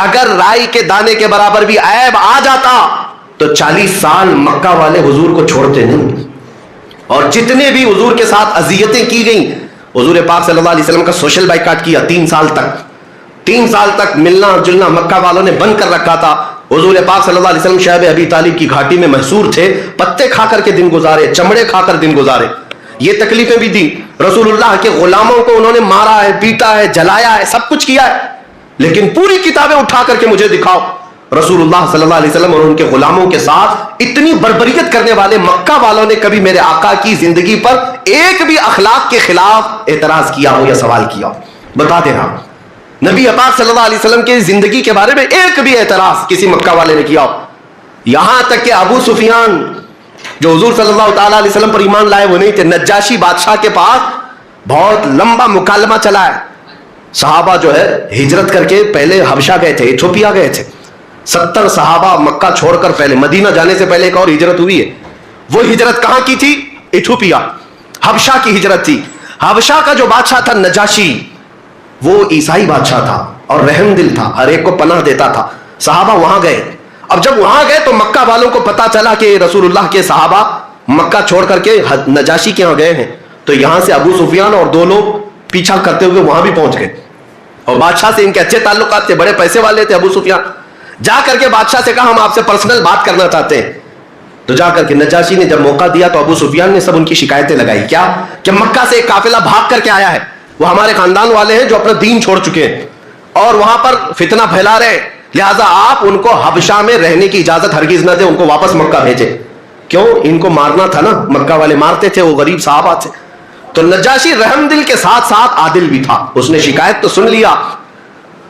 اگر رائی کے دانے کے برابر بھی عیب آ جاتا تو 40 سال مکہ والے حضور کو چھوڑتے نہیں، اور جتنے بھی حضور کے ساتھ اذیتیں کی گئیں، حضور پاک صلی اللہ علیہ وسلم کا سوشل بائیکاٹ کیا 3 سال تک ملنا جلنا مکہ والوں نے بند کر رکھا تھا۔ حضور پاک صلی اللہ علیہ وسلم شعب ابی طالب کی گھاٹی میں محصور تھے، پتے کھا کر کے دن گزارے، چمڑے کھا کر دن گزارے، یہ تکلیفیں بھی دی، رسول اللہ کے غلاموں کو انہوں نے مارا ہے، پیٹا ہے، جلایا ہے، سب کچھ کیا ہے، لیکن پوری کتابیں اٹھا کر کے مجھے دکھاؤ رسول اللہ صلی اللہ علیہ وسلم اور ان کے غلاموں کے ساتھ اتنی بربریت کرنے والے مکہ والوں نے کبھی میرے آقا کی زندگی پر ایک بھی اخلاق کے خلاف اعتراض کیا ہو یا سوال کیا ہو؟ بتا دیں آپ، نبی پاک صلی اللہ علیہ وسلم کی زندگی کے بارے میں ایک بھی اعتراض کسی مکہ والے نے کیا ہو؟ یہاں تک کہ ابو سفیان جو حضور صلی اللہ تعالیٰ علیہ وسلم پر ایمان لائے وہ نہیں تھے، نجاشی بادشاہ کے پاس بہت لمبا مکالمہ چلا ہے، صحابہ جو ہے ہجرت کر کے پہلے حبشہ گئے تھے، ایتھوپیا گئے تھے، 70 صحابہ مکہ چھوڑ کر پہلے، مدینہ جانے سے پہلے ایک اور ہجرت ہوئی ہے، وہ ہجرت کہاں کی تھی؟ ایتھوپیا، حبشہ کی ہجرت تھی۔ حبشہ کا جو بادشاہ تھا نجاشی، وہ عیسائی بادشاہ تھا اور رحم دل تھا، ہر ایک کو پناہ دیتا تھا۔ صحابہ وہاں گئے، اب جب وہاں گئے تو مکہ والوں کو پتا چلا کہ رسول اللہ کے صحابہ مکہ چھوڑ کر کے نجاشی کے یہاں گئے ہیں، تو یہاں سے ابو سفیان اور 2 لوگ پیچھا کرتے ہوئے وہاں بھی پہنچ گئے، اور بادشاہ سے ان کے اچھے تعلقات تھے، بڑے پیسے والے تھے ابو سفیان، جا کر کے بادشاہ سے کہا ہم آپ سے پرسنل بات کرنا چاہتے ہیں۔ تو جا کر کے نجاشی نے جب موقع دیا تو ابو سفیان نے سب ان کی شکایتیں لگائی، کیا کہ مکہ سے ایک قافلہ بھاگ کر کے آیا ہے، وہ ہمارے خاندان والے ہیں جو اپنا دین چھوڑ چکے ہیں اور وہاں پر فتنہ پھیلا رہے، لہٰذا آپ ان کو حبشہ میں رہنے کی اجازت ہرگز نہ دیں، ان کو واپس مکہ بھیجیں۔ کیوں؟ ان کو مارنا تھا نا، مکہ والے مارتے تھے، وہ غریب صحابہ تھے۔ تو نجاشی رحم دل کے ساتھ ساتھ عادل بھی تھا، اس نے شکایت تو سن لیا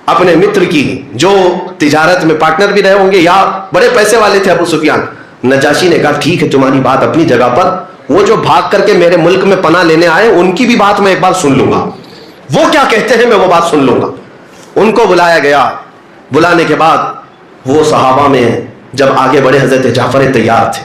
اپنے متر کی جو تجارت میں پارٹنر بھی رہے ہوں گے یا بڑے پیسے والے تھے ابو سفیان۔ نجاشی نے کہا ٹھیک ہے تمہاری بات اپنی جگہ پر، وہ جو بھاگ کر کے میرے ملک میں پناہ لینے آئے ان کی بھی بات میں ایک بار سن لوں گا، وہ کیا کہتے ہیں میں وہ بات سن لوں گا۔ ان کو بلایا گیا، بلانے کے بعد وہ صحابہ میں جب آگے بڑے حضرت جعفر تیار تھے،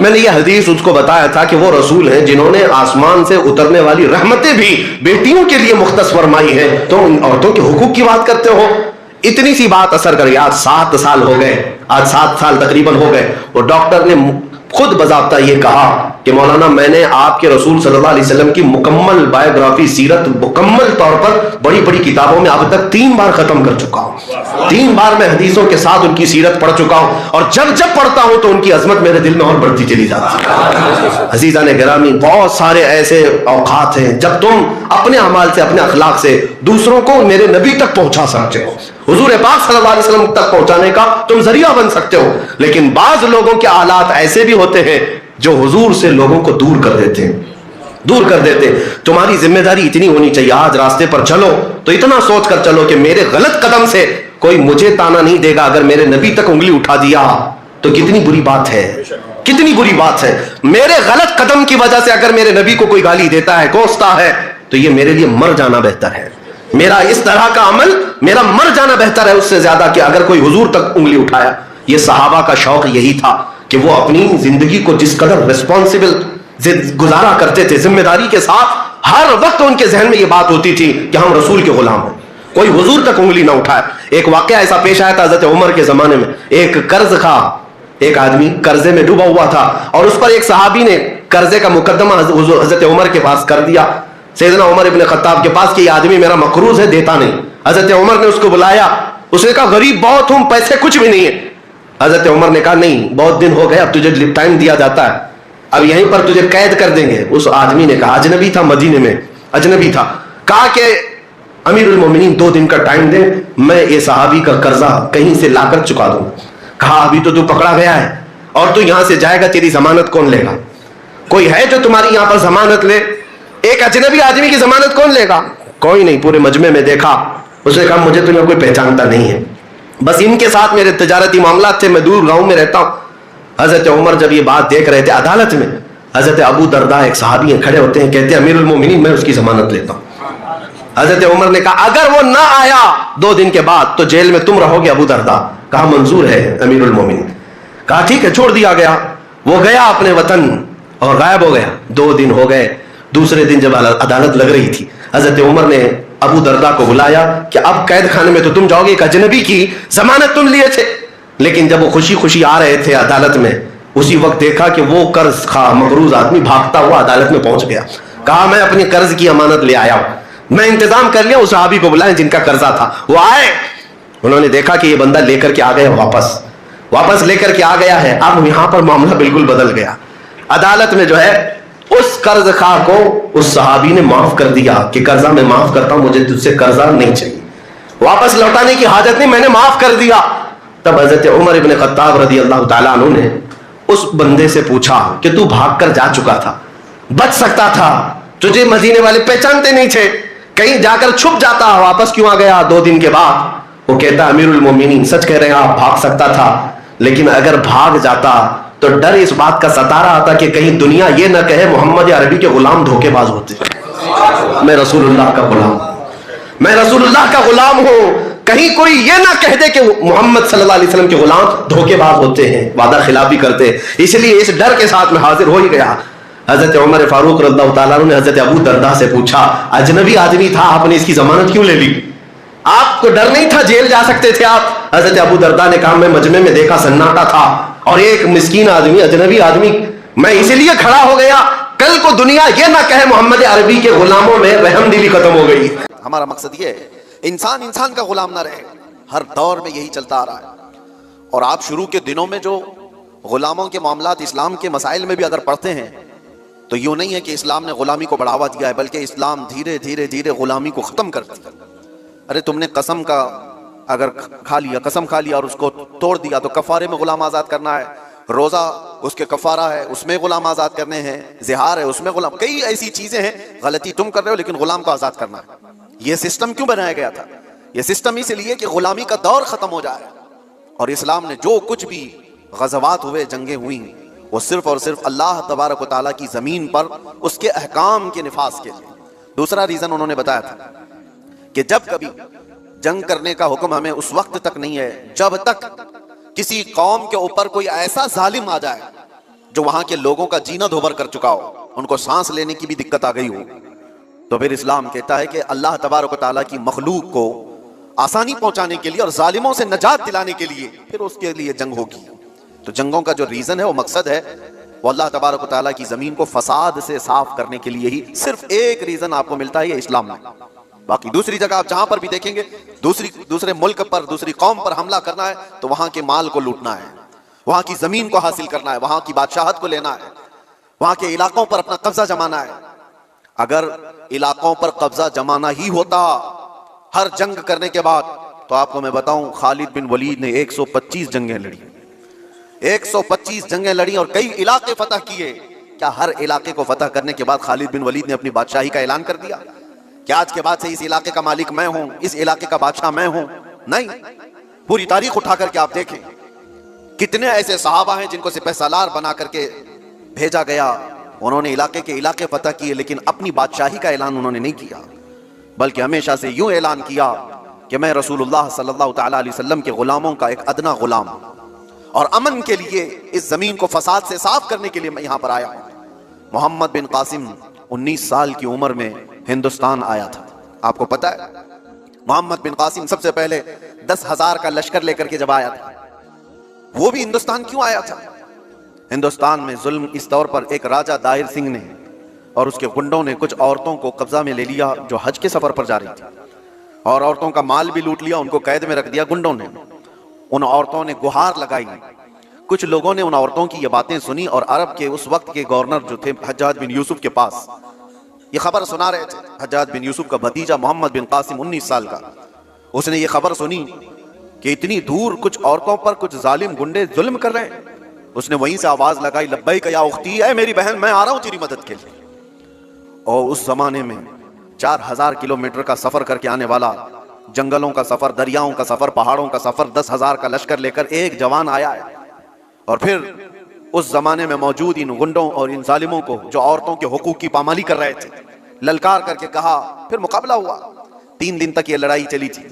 میں نے یہ حدیث اس کو بتایا تھا کہ وہ رسول ہیں جنہوں نے آسمان سے اترنے والی رحمتیں بھی بیٹیوں کے لیے مختص فرمائی ہیں، تو ان عورتوں کے حقوق کی بات کرتے ہو؟ اتنی سی بات اثر کر گئی. آج 7 سال ہو گئے، آج 7 سال تقریباً ہو گئے، اور ڈاکٹر نے خود بضابطہ یہ کہا کہ مولانا میں نے آپ کے رسول صلی اللہ علیہ وسلم کی مکمل بایوگرافی، سیرت مکمل طور پر بڑی بڑی کتابوں میں اب تک 3 بار ختم کر چکا ہوں. 3 بار میں حدیثوں کے ساتھ ان کی سیرت پڑھ چکا ہوں، اور جب جب پڑھتا ہوں تو ان کی عظمت میرے دل میں اور بڑھتی چلی جاتی ہے. عزیزان گرامی، بہت سارے ایسے اوقات ہیں جب تم اپنے اعمال سے، اپنے اخلاق سے دوسروں کو میرے نبی تک پہنچا سکتے ہو، حضور پاک صلی اللہ علیہ وسلم تک پہنچانے کا تم ذریعہ بن سکتے ہو. لیکن بعض لوگوں کے حالات ایسے بھی ہوتے ہیں جو حضور سے لوگوں کو دور کر دیتے ہیں، دور کر دیتے. تمہاری ذمہ داری اتنی ہونی چاہیے، آج راستے پر چلو تو اتنا سوچ کر چلو کہ میرے غلط قدم سے کوئی مجھے تانا نہیں دے گا. اگر میرے نبی تک انگلی اٹھا دیا تو کتنی بری بات ہے، کتنی بری بات ہے. میرے غلط قدم کی وجہ سے اگر میرے نبی کو کوئی گالی دیتا ہے، کوستا ہے، تو یہ میرے لیے مر جانا بہتر ہے. میرا اس طرح کا عمل، میرا مر جانا بہتر ہے اس سے زیادہ کہ اگر کوئی حضور تک انگلی اٹھایا. یہ صحابہ کا شوق یہی تھا کہ وہ اپنی زندگی کو جس قدر ریسپانسبل گزارا کرتے تھے، ذمہ داری کے ساتھ، ہر وقت ان کے ذہن میں یہ بات ہوتی تھی کہ ہم رسول کے غلام ہیں، کوئی حضور تک انگلی نہ اٹھائے. ایک واقعہ ایسا پیش آیا تھا حضرت عمر کے زمانے میں. ایک قرض خواہ، ایک آدمی قرضے میں ڈوبا ہوا تھا، اور اس پر ایک صحابی نے قرضے کا مقدمہ حضرت عمر کے پاس کر دیا، سیدنا عمر ابن خطاب کے پاس، کہ یہ آدمی میرا مقروض ہے، دیتا نہیں. حضرت عمر نے اس کو بلایا، اس نے کہا غریب بہت ہوں، پیسے کچھ بھی نہیں ہے. حضرت عمر نے کہا نہیں، بہت دن ہو گئے، اب تجھے ٹائم دیا جاتا ہے، اب یہیں پر تجھے قید کر دیں گے. اس آدمی نے کہا، اجنبی تھا، مدینے میں اجنبی تھا، کہا کہ امیر المومنین 2 دن کا ٹائم دے، میں یہ صحابی کا قرضہ کہیں سے لا کر چکا دوں. کہا ابھی تو پکڑا گیا ہے اور تو یہاں سے جائے گا، تیری ضمانت کون لے گا؟ کوئی ہے جو تمہاری یہاں پر ضمانت لے؟ ایک اجنبی آدمی کی ضمانت کون لے گا؟ کوئی نہیں. پورے مجمع میں دیکھا، اس نے کہا مجھے تو یہاں کوئی پہچانتا نہیں ہے، بس ان کے ساتھ میرے تجارتی معاملات تھے، میں دور گاؤں میں رہتا ہوں. حضرت عمر جب یہ بات دیکھ رہے تھے عدالت میں، حضرت ابو درداء ایک صحابی ہیں، کھڑے ہوتے ہیں، کہتے ہیں امیر المومنین میں اس کی ضمانت لیتا ہوں. حضرت عمر نے کہا اگر وہ نہ آیا 2 دن کے بعد تو جیل میں تم رہو گے ابو درداء. کہا منظور ہے امیر المومنین. کہا ٹھیک ہے، چھوڑ دیا گیا. وہ گیا اپنے وطن اور غائب ہو گیا. 2 دن ہو گئے. دوسرے دن جب عدالت لگ رہی تھی، حضرت عمر نے ابو درداء کو بلایا کہ اب قید خانے میں تو تم جاؤ گے، ایک اجنبی کی ضمانت تم لیے تھے. لیکن جب وہ خوشی خوشی آ رہے تھے عدالت میں، اسی وقت دیکھا کہ وہ قرض خواہ مقروض آدمی بھاگتا ہوا عدالت میں پہنچ گیا. کہا میں اپنی قرض کی امانت لے آیا ہوں، میں انتظام کر لیا. اس صحابی کو بلائیں جن کا قرضہ تھا. وہ آئے، انہوں نے دیکھا کہ یہ بندہ لے کر کے آ گیا، واپس لے کر کے آ گیا ہے. اب یہاں پر معاملہ بالکل بدل گیا. عدالت میں جو ہے اس قرض خواہ کو اس صحابی نے معاف کر دیا کہ قرضہ میں معاف کرتا ہوں، مجھے تجھ سے قرضہ نہیں چاہیے، واپس لوٹانے کی حاجت نہیں، میں نے معاف کر دیا. تب حضرت عمر ابن خطاب رضی اللہ تعالیٰ عنہ نے اس بندے سے پوچھا کہ تو بھاگ کر جا چکا تھا، بچ سکتا تھا، تجھے مدینے والے پہچانتے نہیں تھے، کہیں جا کر چھپ جاتا، واپس کیوں آ گیا 2 دن کے بعد؟ وہ کہتا امیر المومنین سچ کہہ رہے ہیں آپ، بھاگ سکتا تھا، لیکن اگر بھاگ جاتا تو ڈر اس بات کا ستا رہا تھا کہ کہیں دنیا یہ نہ کہے محمد عربی کے غلام دھوکے باز ہوتے. میں رسول اللہ کا غلام، میں رسول اللہ کا غلام ہوں، کہیں کوئی یہ نہ کہہ دے کہ محمد صلی اللہ علیہ وسلم کے غلام دھوکے باز ہوتے ہیں، وعدہ خلافی کرتے ہیں. اس لیے اس ڈر کے ساتھ میں حاضر ہو ہی گیا. حضرت عمر فاروق رضی اللہ تعالیٰ عنہ نے حضرت ابو درداء سے پوچھا، اجنبی آدمی تھا، آپ نے اس کی ضمانت کیوں لے لی؟ آپ کو ڈر نہیں تھا جیل جا سکتے تھے آپ؟ حضرت ابو درداء نے کہا میں مجمع میں دیکھا سناٹا تھا اور ایک مسکین آدمی، اجنبی آدمی، میں اسی لیے کھڑا ہو گیا، کل کو دنیا یہ نہ کہے محمد عربی کے غلاموں میں رحم دلی ختم ہو گئی. ہمارا مقصد یہ ہے انسان کا غلام نہ رہے. ہر دور میں یہی چلتا آ رہا ہے. اور آپ شروع کے دنوں میں جو غلاموں کے معاملات اسلام کے مسائل میں بھی اگر پڑھتے ہیں تو یوں نہیں ہے کہ اسلام نے غلامی کو بڑھاوا دیا ہے، بلکہ اسلام دھیرے دھیرے دھیرے غلامی کو ختم کر دیا. ارے تم نے قسم کا اگر کھا لیا، قسم کھا لیا اور اس کو توڑ دیا تو کفارے میں غلام آزاد کرنا ہے، روزہ اس کے کفارہ ہے، اس میں غلام آزاد کرنے ہیں، زہار ہے اس میں غلام، کئی ایسی چیزیں ہیں، غلطی تم کر رہے ہو لیکن غلام کو آزاد کرنا ہے. یہ سسٹم کیوں بنایا گیا تھا؟ یہ سسٹم اس لیے کہ غلامی کا دور ختم ہو جائے. اور اسلام نے جو کچھ بھی غزوات ہوئے، جنگیں ہوئیں، وہ صرف اور صرف اللہ تبارک و تعالیٰ کی زمین پر اس کے احکام کے نفاذ کے لیے. دوسرا ریزن انہوں نے بتایا تھا کہ جب کبھی جنگ کرنے کا حکم ہمیں اس وقت تک نہیں ہے جب تک کسی قوم کے اوپر کوئی ایسا ظالم آ جائے جو وہاں کے لوگوں کا جینا دھوبر کر چکا ہو، ان کو سانس لینے کی بھی دقت آ گئی ہو، تو پھر اسلام کہتا ہے کہ اللہ تبارک و تعالیٰ کی مخلوق کو آسانی پہنچانے کے لیے اور ظالموں سے نجات دلانے کے لیے پھر اس کے لیے جنگ ہوگی۔ تو جنگوں کا جو ریزن ہے، وہ مقصد ہے، وہ اللہ تبارک و تعالیٰ کی زمین کو فساد سے صاف کرنے کے لیے ہی صرف ایک ریزن آپ کو ملتا ہے، یہ اسلام میں۔ باقی دوسری جگہ آپ جہاں پر بھی دیکھیں گے، دوسرے ملک پر، دوسری قوم پر حملہ کرنا ہے تو وہاں کے مال کو لوٹنا ہے، وہاں کی زمین کو حاصل کرنا ہے، وہاں کی بادشاہت کو لینا ہے، وہاں کے علاقوں پر اپنا قبضہ جمانا ہے۔ اگر علاقوں پر قبضہ جمانا ہی ہوتا ہر جنگ کرنے کے بعد، تو آپ کو میں بتاؤں خالد بن ولید نے 125 جنگیں لڑی، 125 جنگیں لڑی اور کئی علاقے فتح کیے۔ کیا ہر علاقے کو فتح کرنے کے بعد خالد بن ولید نے اپنی بادشاہی کا اعلان کر دیا کہ آج کے بعد سے اس علاقے کا مالک میں ہوں، اس علاقے کا بادشاہ میں ہوں؟ نہیں، پوری تاریخ اٹھا کر کے آپ دیکھیں کتنے ایسے صحابہ ہیں جن کو سپہ سالار بنا کر کے بھیجا گیا، انہوں نے علاقے کے علاقے فتح کیے، لیکن اپنی بادشاہی کا اعلان انہوں نے نہیں کیا، بلکہ ہمیشہ سے یوں اعلان کیا کہ میں رسول اللہ صلی اللہ تعالیٰ علیہ وسلم کے غلاموں کا ایک ادنا غلام ہوں، اور امن کے لیے اس زمین کو فساد سے صاف کرنے کے لیے میں یہاں پر آیا ہوں۔ محمد بن قاسم 19 سال کی عمر میں ہندوستان آیا تھا۔ آپ کو پتا ہے محمد بن قاسم سب سے پہلے 10,000 کا لشکر لے کر کے جب آیا تھا، وہ بھی ہندوستان کیوں آیا تھا؟ ہندوستان میں ظلم اس طور پر ایک راجہ دائر سنگھ نے اور اس کے گنڈوں نے کچھ عورتوں کو قبضہ میں لے لیا جو حج کے سفر پر جا رہی تھی، اور عورتوں کا مال بھی لوٹ لیا، ان کو قید میں رکھ دیا گنڈوں نے۔ ان عورتوں نے گہار لگائی، کچھ لوگوں نے ان عورتوں کی یہ باتیں سنی اور عرب کے اس وقت کے گورنر جو تھے حجاج بن یوسف کے پاس یہ خبر سنا رہے تھے۔ حجاج بن یوسف کا بھتیجا محمد بن قاسم 19 سال کا، اس نے یہ خبر سنی کہ اتنی دور کچھ عورتوں پر کچھ ظالم گنڈے ظلم کر رہے ہیں۔ اس نے وہیں سے آواز لگائی، لبیک یا اختی، اے میری بہن، میں آ رہا ہوں تیری مدد کے لیے۔ اور اس زمانے میں 4000 کلومیٹر کا سفر کر کے آنے والا، جنگلوں کا سفر، دریاؤں کا سفر، پہاڑوں کا سفر، 10,000 کا لشکر لے کر ایک جوان آیا ہے، اور پھر اس زمانے میں موجود ان گنڈوں اور ان ظالموں کو جو عورتوں کے حقوق کی پامالی کر رہے تھے للکار کر کے کہا۔ پھر مقابلہ ہوا، 3 دن تک یہ لڑائی چلی تھی۔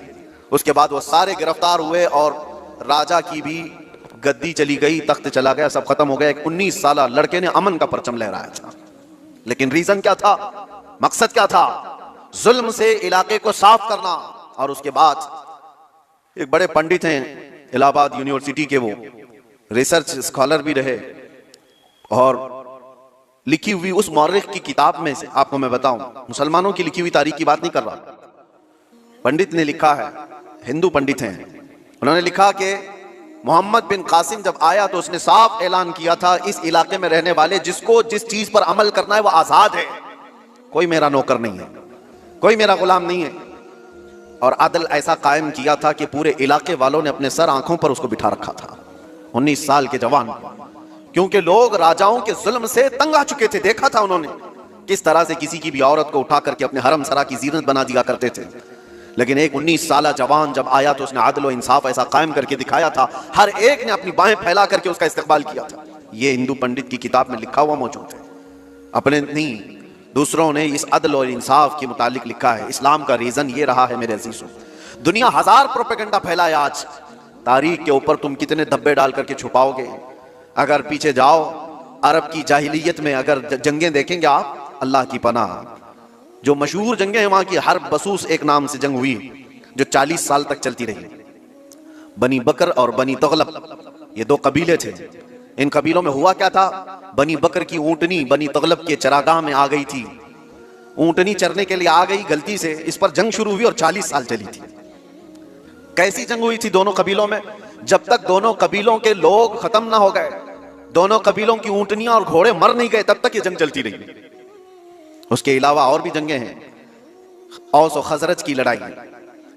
اس کے بعد وہ سارے گرفتار ہوئے اور راجہ کی بھی گدی چلی گئی، تخت چلا گیا، سب ختم ہو گیا۔ ایک 19 سالہ لڑکے نے امن کا پرچم لہرایا تھا، لیکن ریزن کیا تھا، مقصد کیا تھا؟ ظلم سے علاقے کو صاف کرنا۔ اور اس کے بعد ایک بڑے پنڈت ہیں الہ آباد یونیورسٹی کے، وہ ریسرچ اسکالر بھی رہے، اور لکھی ہوئی اس مورخ کی کتاب میں سے آپ کو میں بتاؤں، مسلمانوں کی لکھی ہوئی تاریخ کی بات نہیں کر رہا، پنڈت نے لکھا ہے، ہندو پنڈت ہیں، انہوں نے لکھا کہ محمد بن قاسم جب آیا تو اس نے صاف اعلان کیا تھا، اس علاقے میں رہنے والے جس کو جس چیز پر عمل کرنا ہے وہ آزاد ہے، کوئی میرا نوکر نہیں ہے، کوئی میرا غلام نہیں ہے۔ اور عدل ایسا قائم کیا تھا کہ پورے علاقے والوں نے اپنے سر آنکھوں پر اس کو بٹھا رکھا تھا، 19 سال کے جوان، کیونکہ لوگ راجاؤں کے ظلم سے تنگ آ چکے تھے۔ دیکھا تھا انہوں نے کس طرح سے کسی کی بھی عورت کو اٹھا کر کے اپنے حرم سرا کی زینت بنا دیا کرتے تھے، لیکن ایک 19 سالہ جوان جب آیا تو اس نے عدل و انصاف ایسا قائم کر کے دکھایا تھا، ہر ایک نے اپنی بائیں پھیلا کر کے اس کا استقبال کیا تھا۔ یہ ہندو پنڈت کی کتاب میں لکھا ہوا موجود ہے، اپنے نہیں دوسروں نے اس عدل اور انصاف کے متعلق لکھا ہے۔ اسلام کا ریزن یہ رہا ہے میرے عزیزوں، دنیا ہزار پروپیگنڈا پھیلائے، آج تاریخ کے اوپر تم کتنے دھبے ڈال کر کے چھپاؤ گے؟ اگر پیچھے جاؤ عرب کی جاہلیت میں، اگر جنگیں دیکھیں گے آپ، اللہ کی پناہ جو مشہور جنگیں ہیں وہاں کی، حرب بسوس ایک نام سے جنگ ہوئی جو 40 سال تک چلتی رہی۔ بنی بکر اور بنی تغلب یہ 2 قبیلے تھے، ان قبیلوں میں ہوا کیا تھا، بنی بکر کی اونٹنی بنی تغلب کے چراگاہ میں آ گئی تھی، اونٹنی چرنے کے لیے آ گئی غلطی سے، اس پر جنگ شروع ہوئی اور 40 سال چلی تھی۔ کیسی جنگ ہوئی تھی دونوں قبیلوں میں؟ جب تک دونوں قبیلوں کے لوگ ختم نہ ہو گئے، دونوں قبیلوں کی اونٹنیاں اور گھوڑے مر نہیں گئے، تب تک یہ جنگ چلتی رہی۔ اس کے علاوہ اور بھی جنگیں ہیں، اوس و خزرج کی لڑائی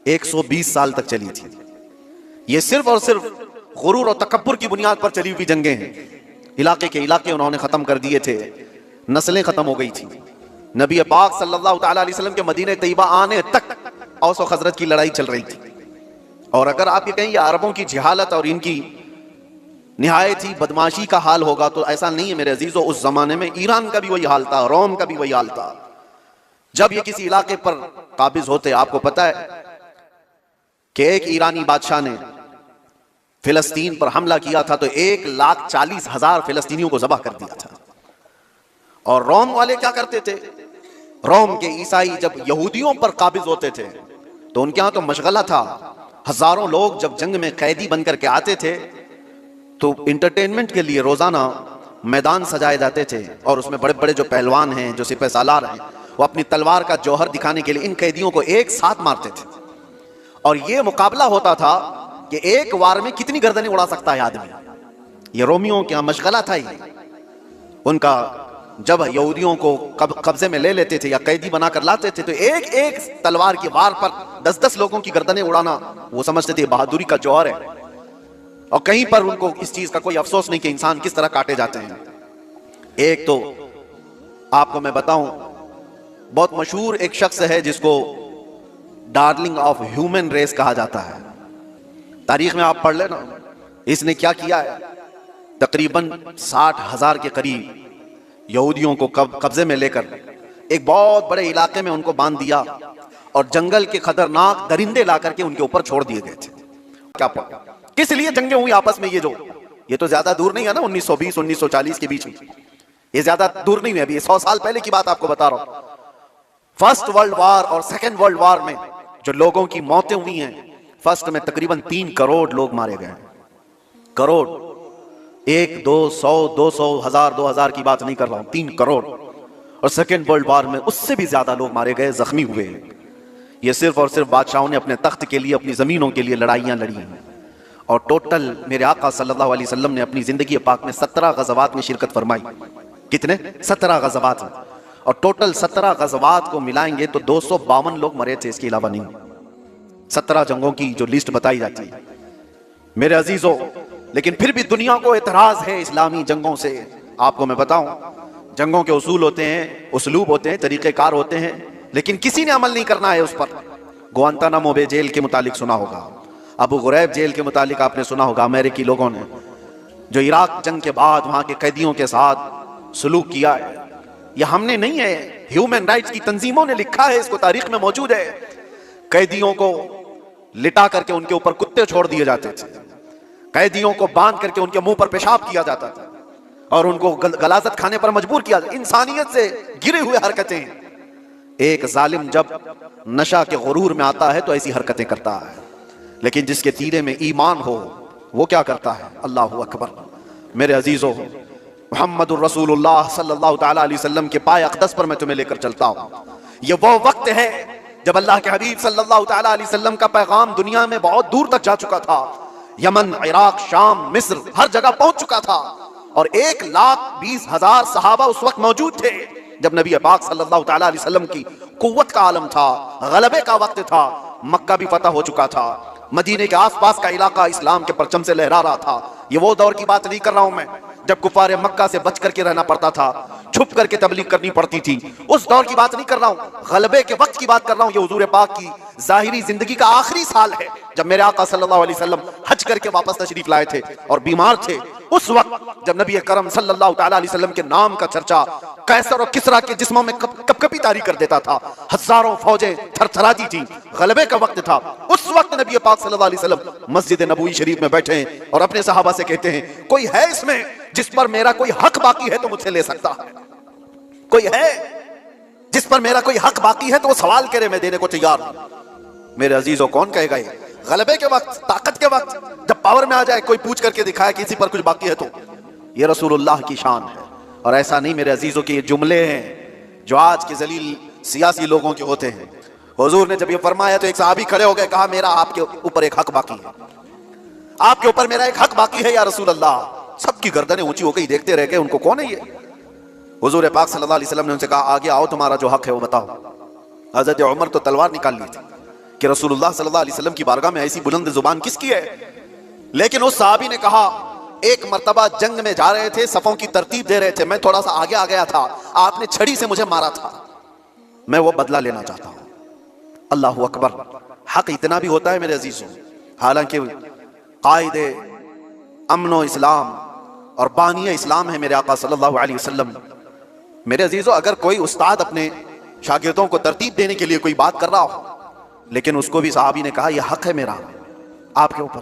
120 سال تک چلی تھی۔ یہ صرف اور صرف غرور اور تکبر کی بنیاد پر چلی ہوئی جنگیں ہیں، علاقے کے علاقے انہوں نے ختم کر دیے تھے، نسلیں ختم ہو گئی تھی۔ نبی پاک صلی اللہ تعالیٰ علیہ وسلم کے مدینہ طیبہ آنے تک اوس و خزرج کی لڑائی چل رہی تھی۔ اور اگر آپ یہ کہیں یہ عربوں کی جہالت اور ان کی نہایت ہی بدماشی کا حال ہوگا تو ایسا نہیں ہے میرے عزیزو، اس زمانے میں ایران کا بھی وہی حال تھا، روم کا بھی وہی حال تھا۔ جب یہ کسی علاقے پر قابض ہوتے، آپ کو پتا ہے کہ ایک ایرانی بادشاہ نے فلسطین پر حملہ کیا تھا تو 1,40,000 فلسطینیوں کو ذبح کر دیا تھا. اور روم والے کیا کرتے تھے؟ روم کے عیسائی جب یہودیوں پر قابض ہوتے تھے تو ان کے ہاں تو مشغلہ تھا. ہزاروں لوگ جب جنگ میں قیدی بن کر کے آتے تھے تو انٹرٹینمنٹ کے لیے روزانہ میدان سجائے جاتے تھے، اور اس میں بڑے بڑے جو پہلوان ہیں، جو سپہ سالار ہیں، وہ اپنی تلوار کا جوہر دکھانے کے لیے ان قیدیوں کو ایک ساتھ مارتے تھے. اور یہ مقابلہ ہوتا تھا کہ ایک وار میں کتنی گردنیں اڑا سکتا ہے آدمی. یہ رومیوں کے مشغلہ تھا. یہ ان کا جب یہودیوں کو قبضے میں لے لیتے تھے یا قیدی بنا کر لاتے تھے تو ایک ایک تلوار کی وار پر 10 لوگوں کی گردنیں اڑانا وہ سمجھتے تھے بہادری کا جوہر ہے. اور کہیں پر ان کو اس چیز کا کوئی افسوس نہیں کہ انسان کس طرح کاٹے جاتے ہیں. ایک تو آپ کو میں بتاؤں، بہت مشہور ایک شخص ہے جس کو ڈارلنگ آف ہیومن ریس کہا جاتا ہے. تاریخ میں آپ پڑھ لیں نا، اس نے کیا کیا ہے. تقریباً 60,000 کے قریب یہودیوں کو قبضے میں لے کر ایک بہت بڑے علاقے میں ان کو باندھ دیا اور جنگل کے خطرناک درندے لا کر کے ان کے اوپر چھوڑ دیے گئے تھے. کیا کس لیے جنگیں ہوئی آپس میں؟ یہ تو زیادہ دور نہیں ہے نا، 1920 1940 کے بیچ میں. یہ زیادہ دور نہیں ہے، ابھی 100 سال پہلے کی بات آپ کو بتا رہا ہوں. فرسٹ ورلڈ وار اور سیکنڈ ورلڈ وار میں جو لوگوں کی موتیں ہوئی ہیں، فرسٹ میں تقریباً 3 کروڑ لوگ مارے گئے. کروڑ، 1 2 100 200 1000 2000 کی بات نہیں کر رہا ہوں، 3 کروڑ. اور سیکنڈ ورلڈ وار میں اس سے بھی زیادہ لوگ مارے گئے، زخمی ہوئے. یہ صرف اور صرف بادشاہوں نے اپنے تخت کے لیے، اپنی زمینوں کے لیے لڑائیاں لڑی ہیں. اور ٹوٹل میرے آقا صلی اللہ علیہ وسلم نے اپنی زندگی پاک میں 17 غزوات میں شرکت فرمائی. کتنے؟ 17 غزوات. اور ٹوٹل 17 غزوات کو ملائیں گے تو 252 لوگ مرے تھے، اس کے علاوہ نہیں. 17 جنگوں کی جو لسٹ بتائی جاتی ہے میرے عزیزوں. لیکن پھر بھی دنیا کو اعتراض ہے اسلامی جنگوں سے. آپ کو میں بتاؤں، جنگوں کے اصول ہوتے ہیں، اسلوب ہوتے ہیں، طریقہ کار ہوتے ہیں، لیکن کسی نے عمل نہیں کرنا ہے اس پر. گوانتانامو بے جیل کے متعلق سنا ہوگا، ابو غریب جیل کے متعلق آپ نے سنا ہوگا. امریکی لوگوں نے جو عراق جنگ کے بعد وہاں کے قیدیوں کے ساتھ سلوک کیا ہے، یہ ہم نے نہیں ہے، ہیومن رائٹس کی تنظیموں نے لکھا ہے، اس کو تاریخ میں موجود ہے. قیدیوں کو لٹا کر کے ان کے اوپر کتے چھوڑ دیے جاتے تھے، قیدیوں کو باندھ کر کے ان کے منہ پر پیشاب کیا جاتا تھا اور ان کو غلاظت کھانے پر مجبور کیا جاتا. انسانیت سے گرے ہوئے حرکتیں. ایک ظالم جب نشہ کے غرور میں آتا ہے تو ایسی حرکتیں کرتا ہے، لیکن جس کے سینے میں ایمان ہو وہ کیا کرتا ہے؟ اللہ اکبر. میرے عزیزو، محمد الرسول اللہ صلی اللہ تعالی علیہ وسلم کے پائے اقدس پر میں تمہیں لے کر چلتا ہوں. یہ وہ وقت ہے جب اللہ کے حبیب صلی اللہ تعالی علیہ وسلم کا پیغام دنیا میں بہت دور تک جا چکا تھا. یمن، عراق، شام، مصر، ہر جگہ پہنچ چکا تھا. اور 1,20,000 صحابہ اس وقت موجود تھے جب نبی پاک صلی اللہ تعالی علیہ وسلم کی قوت کا عالم تھا، غلبے کا وقت تھا. مکہ بھی فتح ہو چکا تھا، مدینے کے آس پاس کا علاقہ اسلام کے پرچم سے لہرا رہا تھا. یہ وہ دور کی بات نہیں کر رہا ہوں میں جب کفار مکہ سے بچ کر کے رہنا پڑتا تھا، چھپ کر کے تبلیغ کرنی پڑتی تھی. اس دور کی بات نہیں کر رہا ہوں، غلبے کے وقت کی بات کر رہا ہوں. یہ حضور پاک کی ظاہری زندگی کا آخری سال ہے جب میرے آقا صلی اللہ علیہ وسلم حج کر کے واپس تشریف لائے تھے اور بیمار تھے. اس وقت جب نبی کرم صلی اللہ تعالی علیہ وسلم کے نام کا چرچا قیصر اور کسریٰ کے جسموں میں کپ کپی طاری کر دیتا تھا، ہزاروں فوجیں تھر تھراتی تھی، غلبے کا وقت تھا. اس وقت نبی پاک صلی اللہ علیہ وسلم مسجد نبوی شریف میں بیٹھے ہیں اور اپنے صحابہ سے کہتے ہیں، کوئی ہے اس میں جس پر میرا کوئی حق باقی ہے تو مجھ سے لے سکتا ہے؟ کوئی ہے جس پر میرا کوئی حق باقی ہے تو وہ سوال کرے، میں دینے کو تیار ہوں. میرے عزیزوں، کون کہے گا یہ غلبے کے وقت، طاقت کے وقت، جب پاور میں آ جائے کوئی پوچھ کر کے دکھائے کسی پر کچھ باقی ہے تو؟ یہ رسول اللہ کی شان ہے. اور ایسا نہیں میرے عزیزوں کہ یہ جملے ہیں جو آج کے ذلیل سیاسی لوگوں کے ہوتے ہیں. حضور نے جب یہ فرمایا تو ایک صحابی کھڑے ہو گئے، کہا میرا آپ کے اوپر ایک حق باقی ہے، آپ کے اوپر میرا ایک حق باقی ہے یا رسول اللہ. سب کی گردنیں اونچی ہو گئی، دیکھتے رہ گئے ان کو، کون ہے یہ؟ حضور پاک صلی اللہ علیہ وسلم نے ان سے کہا، آگے آؤ، تمہارا جو حق ہے وہ بتاؤ. حضرت عمر تو تلوار نکال لی تھی کہ رسول اللہ صلی اللہ علیہ وسلم کی بارگاہ میں ایسی بلند زبان کس کی ہے. لیکن اس صحابی نے کہا، ایک مرتبہ جنگ میں جا رہے تھے، صفوں کی ترتیب دے رہے تھے، میں تھوڑا سا آگے آ گیا تھا، آپ نے چھڑی سے مجھے مارا تھا، میں وہ بدلہ لینا چاہتا ہوں. اللہ اکبر. حق اتنا بھی ہوتا ہے میرے عزیزوں. حالانکہ قائد امن و اسلام اور بانی اسلام ہے میرے آقا صلی اللہ علیہ وسلم. میرے عزیزوں، اگر کوئی استاد اپنے شاگردوں کو ترتیب دینے کے لیے کوئی بات کر رہا ہو، لیکن اس کو بھی صحابی نے کہا، یہ حق ہے میرا آپ کے اوپر،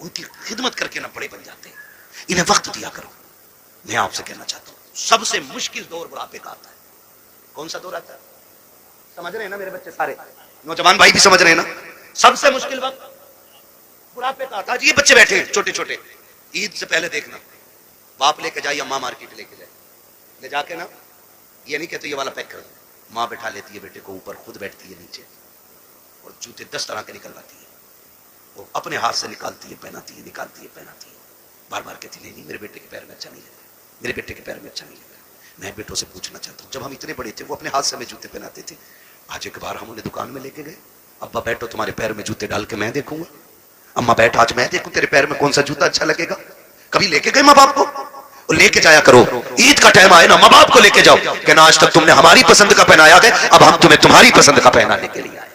ان کی خدمت کر کے نہ بڑے بن جاتے ہیں. انہیں وقت دیا کرو. میں آپ سے کہنا چاہتا ہوں سب سے مشکل دور بڑھاپے کا آتا ہے. کون سا دور آتا ہے؟ سمجھ رہے ہیں نا میرے بچے سارے نوجوان بھائی بھی سمجھ رہے ہیں نا؟ سب سے مشکل وقت بڑھاپے کا آتا ہے. یہ بچے بیٹھے ہیں چھوٹے چھوٹے, عید سے پہلے دیکھنا باپ لے کے جائے, اماں مارکیٹ لے کے جائے, لے جا کے نا یہ نہیں کہتے یہ والا پیک کر دو, ماں بٹھا لیتی ہے بیٹے کو اوپر, خود بیٹھتی ہے نیچے اور جوتے 10 طرح کے نکلواتی ہے. وہ اپنے ہاتھ سے نکالتی ہے پہناتی ہے, نکالتی ہے پہناتی ہے, بار بار کہتی نہیں میرے بیٹے کے پیر میں اچھا نہیں لگتا, میرے بیٹے کے پیر میں اچھا نہیں لگتا. میں بیٹوں سے پوچھنا چاہتا ہوں جب ہم اتنے بڑے تھے وہ اپنے ہاتھ سے ہمیں جوتے پہناتے تھے. آج ایک بار ہم انہیں دکان میں لے کے گئے, ابا بیٹھو تمہارے پیر میں جوتے ڈال کے میں دیکھوں گا, اما بیٹھ آج میں دیکھوں تیرے پیر میں کون سا جوتا اچھا لگے گا. کبھی لے کے گئے ماں باپ کو؟ لے کے جایا کرو. عید کا ٹائم آئے نا ماں باپ کو لے کے جاؤ کہ نا آج تک تم نے ہماری پسند کا پہنایا ہے, اب ہم تمہیں تمہاری پسند کا پہنانے کے لیے آئے.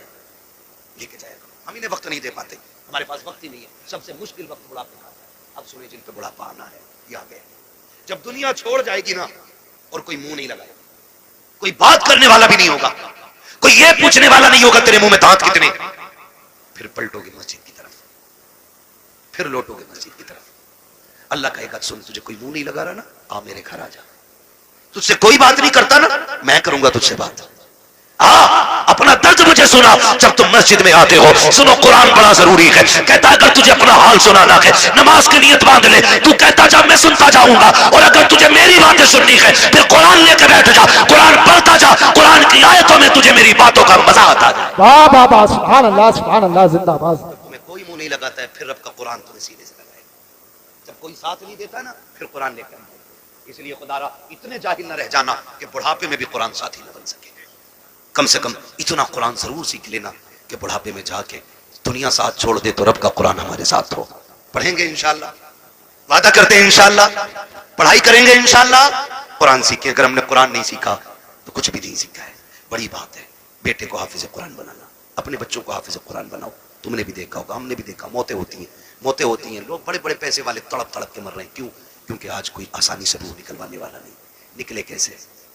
لے کے جایا کرو. ہم انہیں وقت نہیں دے پاتے, ہمارے پاس وقت ہی نہیں ہے. سب سے مشکل وقت بڑھاپے کا. اب سنیں جن پہ بڑھاپا آنا ہے یہ آ گئے. جب دنیا چھوڑ جائے گی نا اور کوئی منہ نہیں لگائے, کوئی بات کرنے والا بھی نہیں ہوگا, کوئی یہ پوچھنے والا نہیں ہوگا تیرے منہ میں دانت کتنے, پھر پلٹو گے مسجد کی طرف, پھر لوٹو گے مسجد کی طرف. اللہ کہے گا سن تجھے کوئی منہ نہیں لگا رہا نا, آ میرے گھر آ جا. تجھ سے کوئی بات نہیں کرتا نا, میں کروں گا تجھ سے بات. اپنا درد مجھے سنا جب تم مسجد میں آتے ہو. سنو قرآن بڑا ضروری ہے. کہتا اگر تجھے اپنا حال سنانا ہے نماز کی نیت باندھ لے, تو کہتا جا میں سنتا جاؤں گا, اور اگر تجھے میری باتیں سننی ہے پھر قرآن لے کے بیٹھ جا, قرآن پڑھتا جا, قرآن کی آیتوں میں تجھے میری باتوں کا مزہ آتا ہے. واہ واہ واہ, سبحان اللہ زندہ باد. تمہیں کوئی منہ نہیں لگاتا ہے پھر رب کا قرآن تمہیں سیدھے سے لگائے. جب کوئی ساتھ نہیں دیتا نا پھر قرآن لے کر آئے. اس لیے خدا را اتنے جاہل نہ رہ جانا کہ بڑھاپے میں بھی قرآن ساتھی نہ بن سکے. کم سے کم اتنا قرآن ضرور سیکھ لینا کہ بڑھاپے میں جا کے دنیا ساتھ چھوڑ دے تو رب کا قرآن ہمارے ساتھ ہو. پڑھیں گے انشاءاللہ, وعدہ کرتے ہیں انشاءاللہ, پڑھائی کریں گے انشاءاللہ, قرآن سیکھیں. اگر ہم نے قرآن نہیں سیکھا تو کچھ بھی نہیں سیکھا ہے. بڑی بات ہے بیٹے کو حافظ قرآن بنانا, اپنے بچوں کو حافظ قرآن بناؤ. تم نے بھی دیکھا ہوگا, ہم نے بھی دیکھا, موتیں ہوتی ہیں, لوگ بڑے بڑے پیسے والے تڑپ کے مر رہے ہیں. کیوں؟ کیونکہ آج کوئی آسانی سے روح نکلوانے والا نہیں.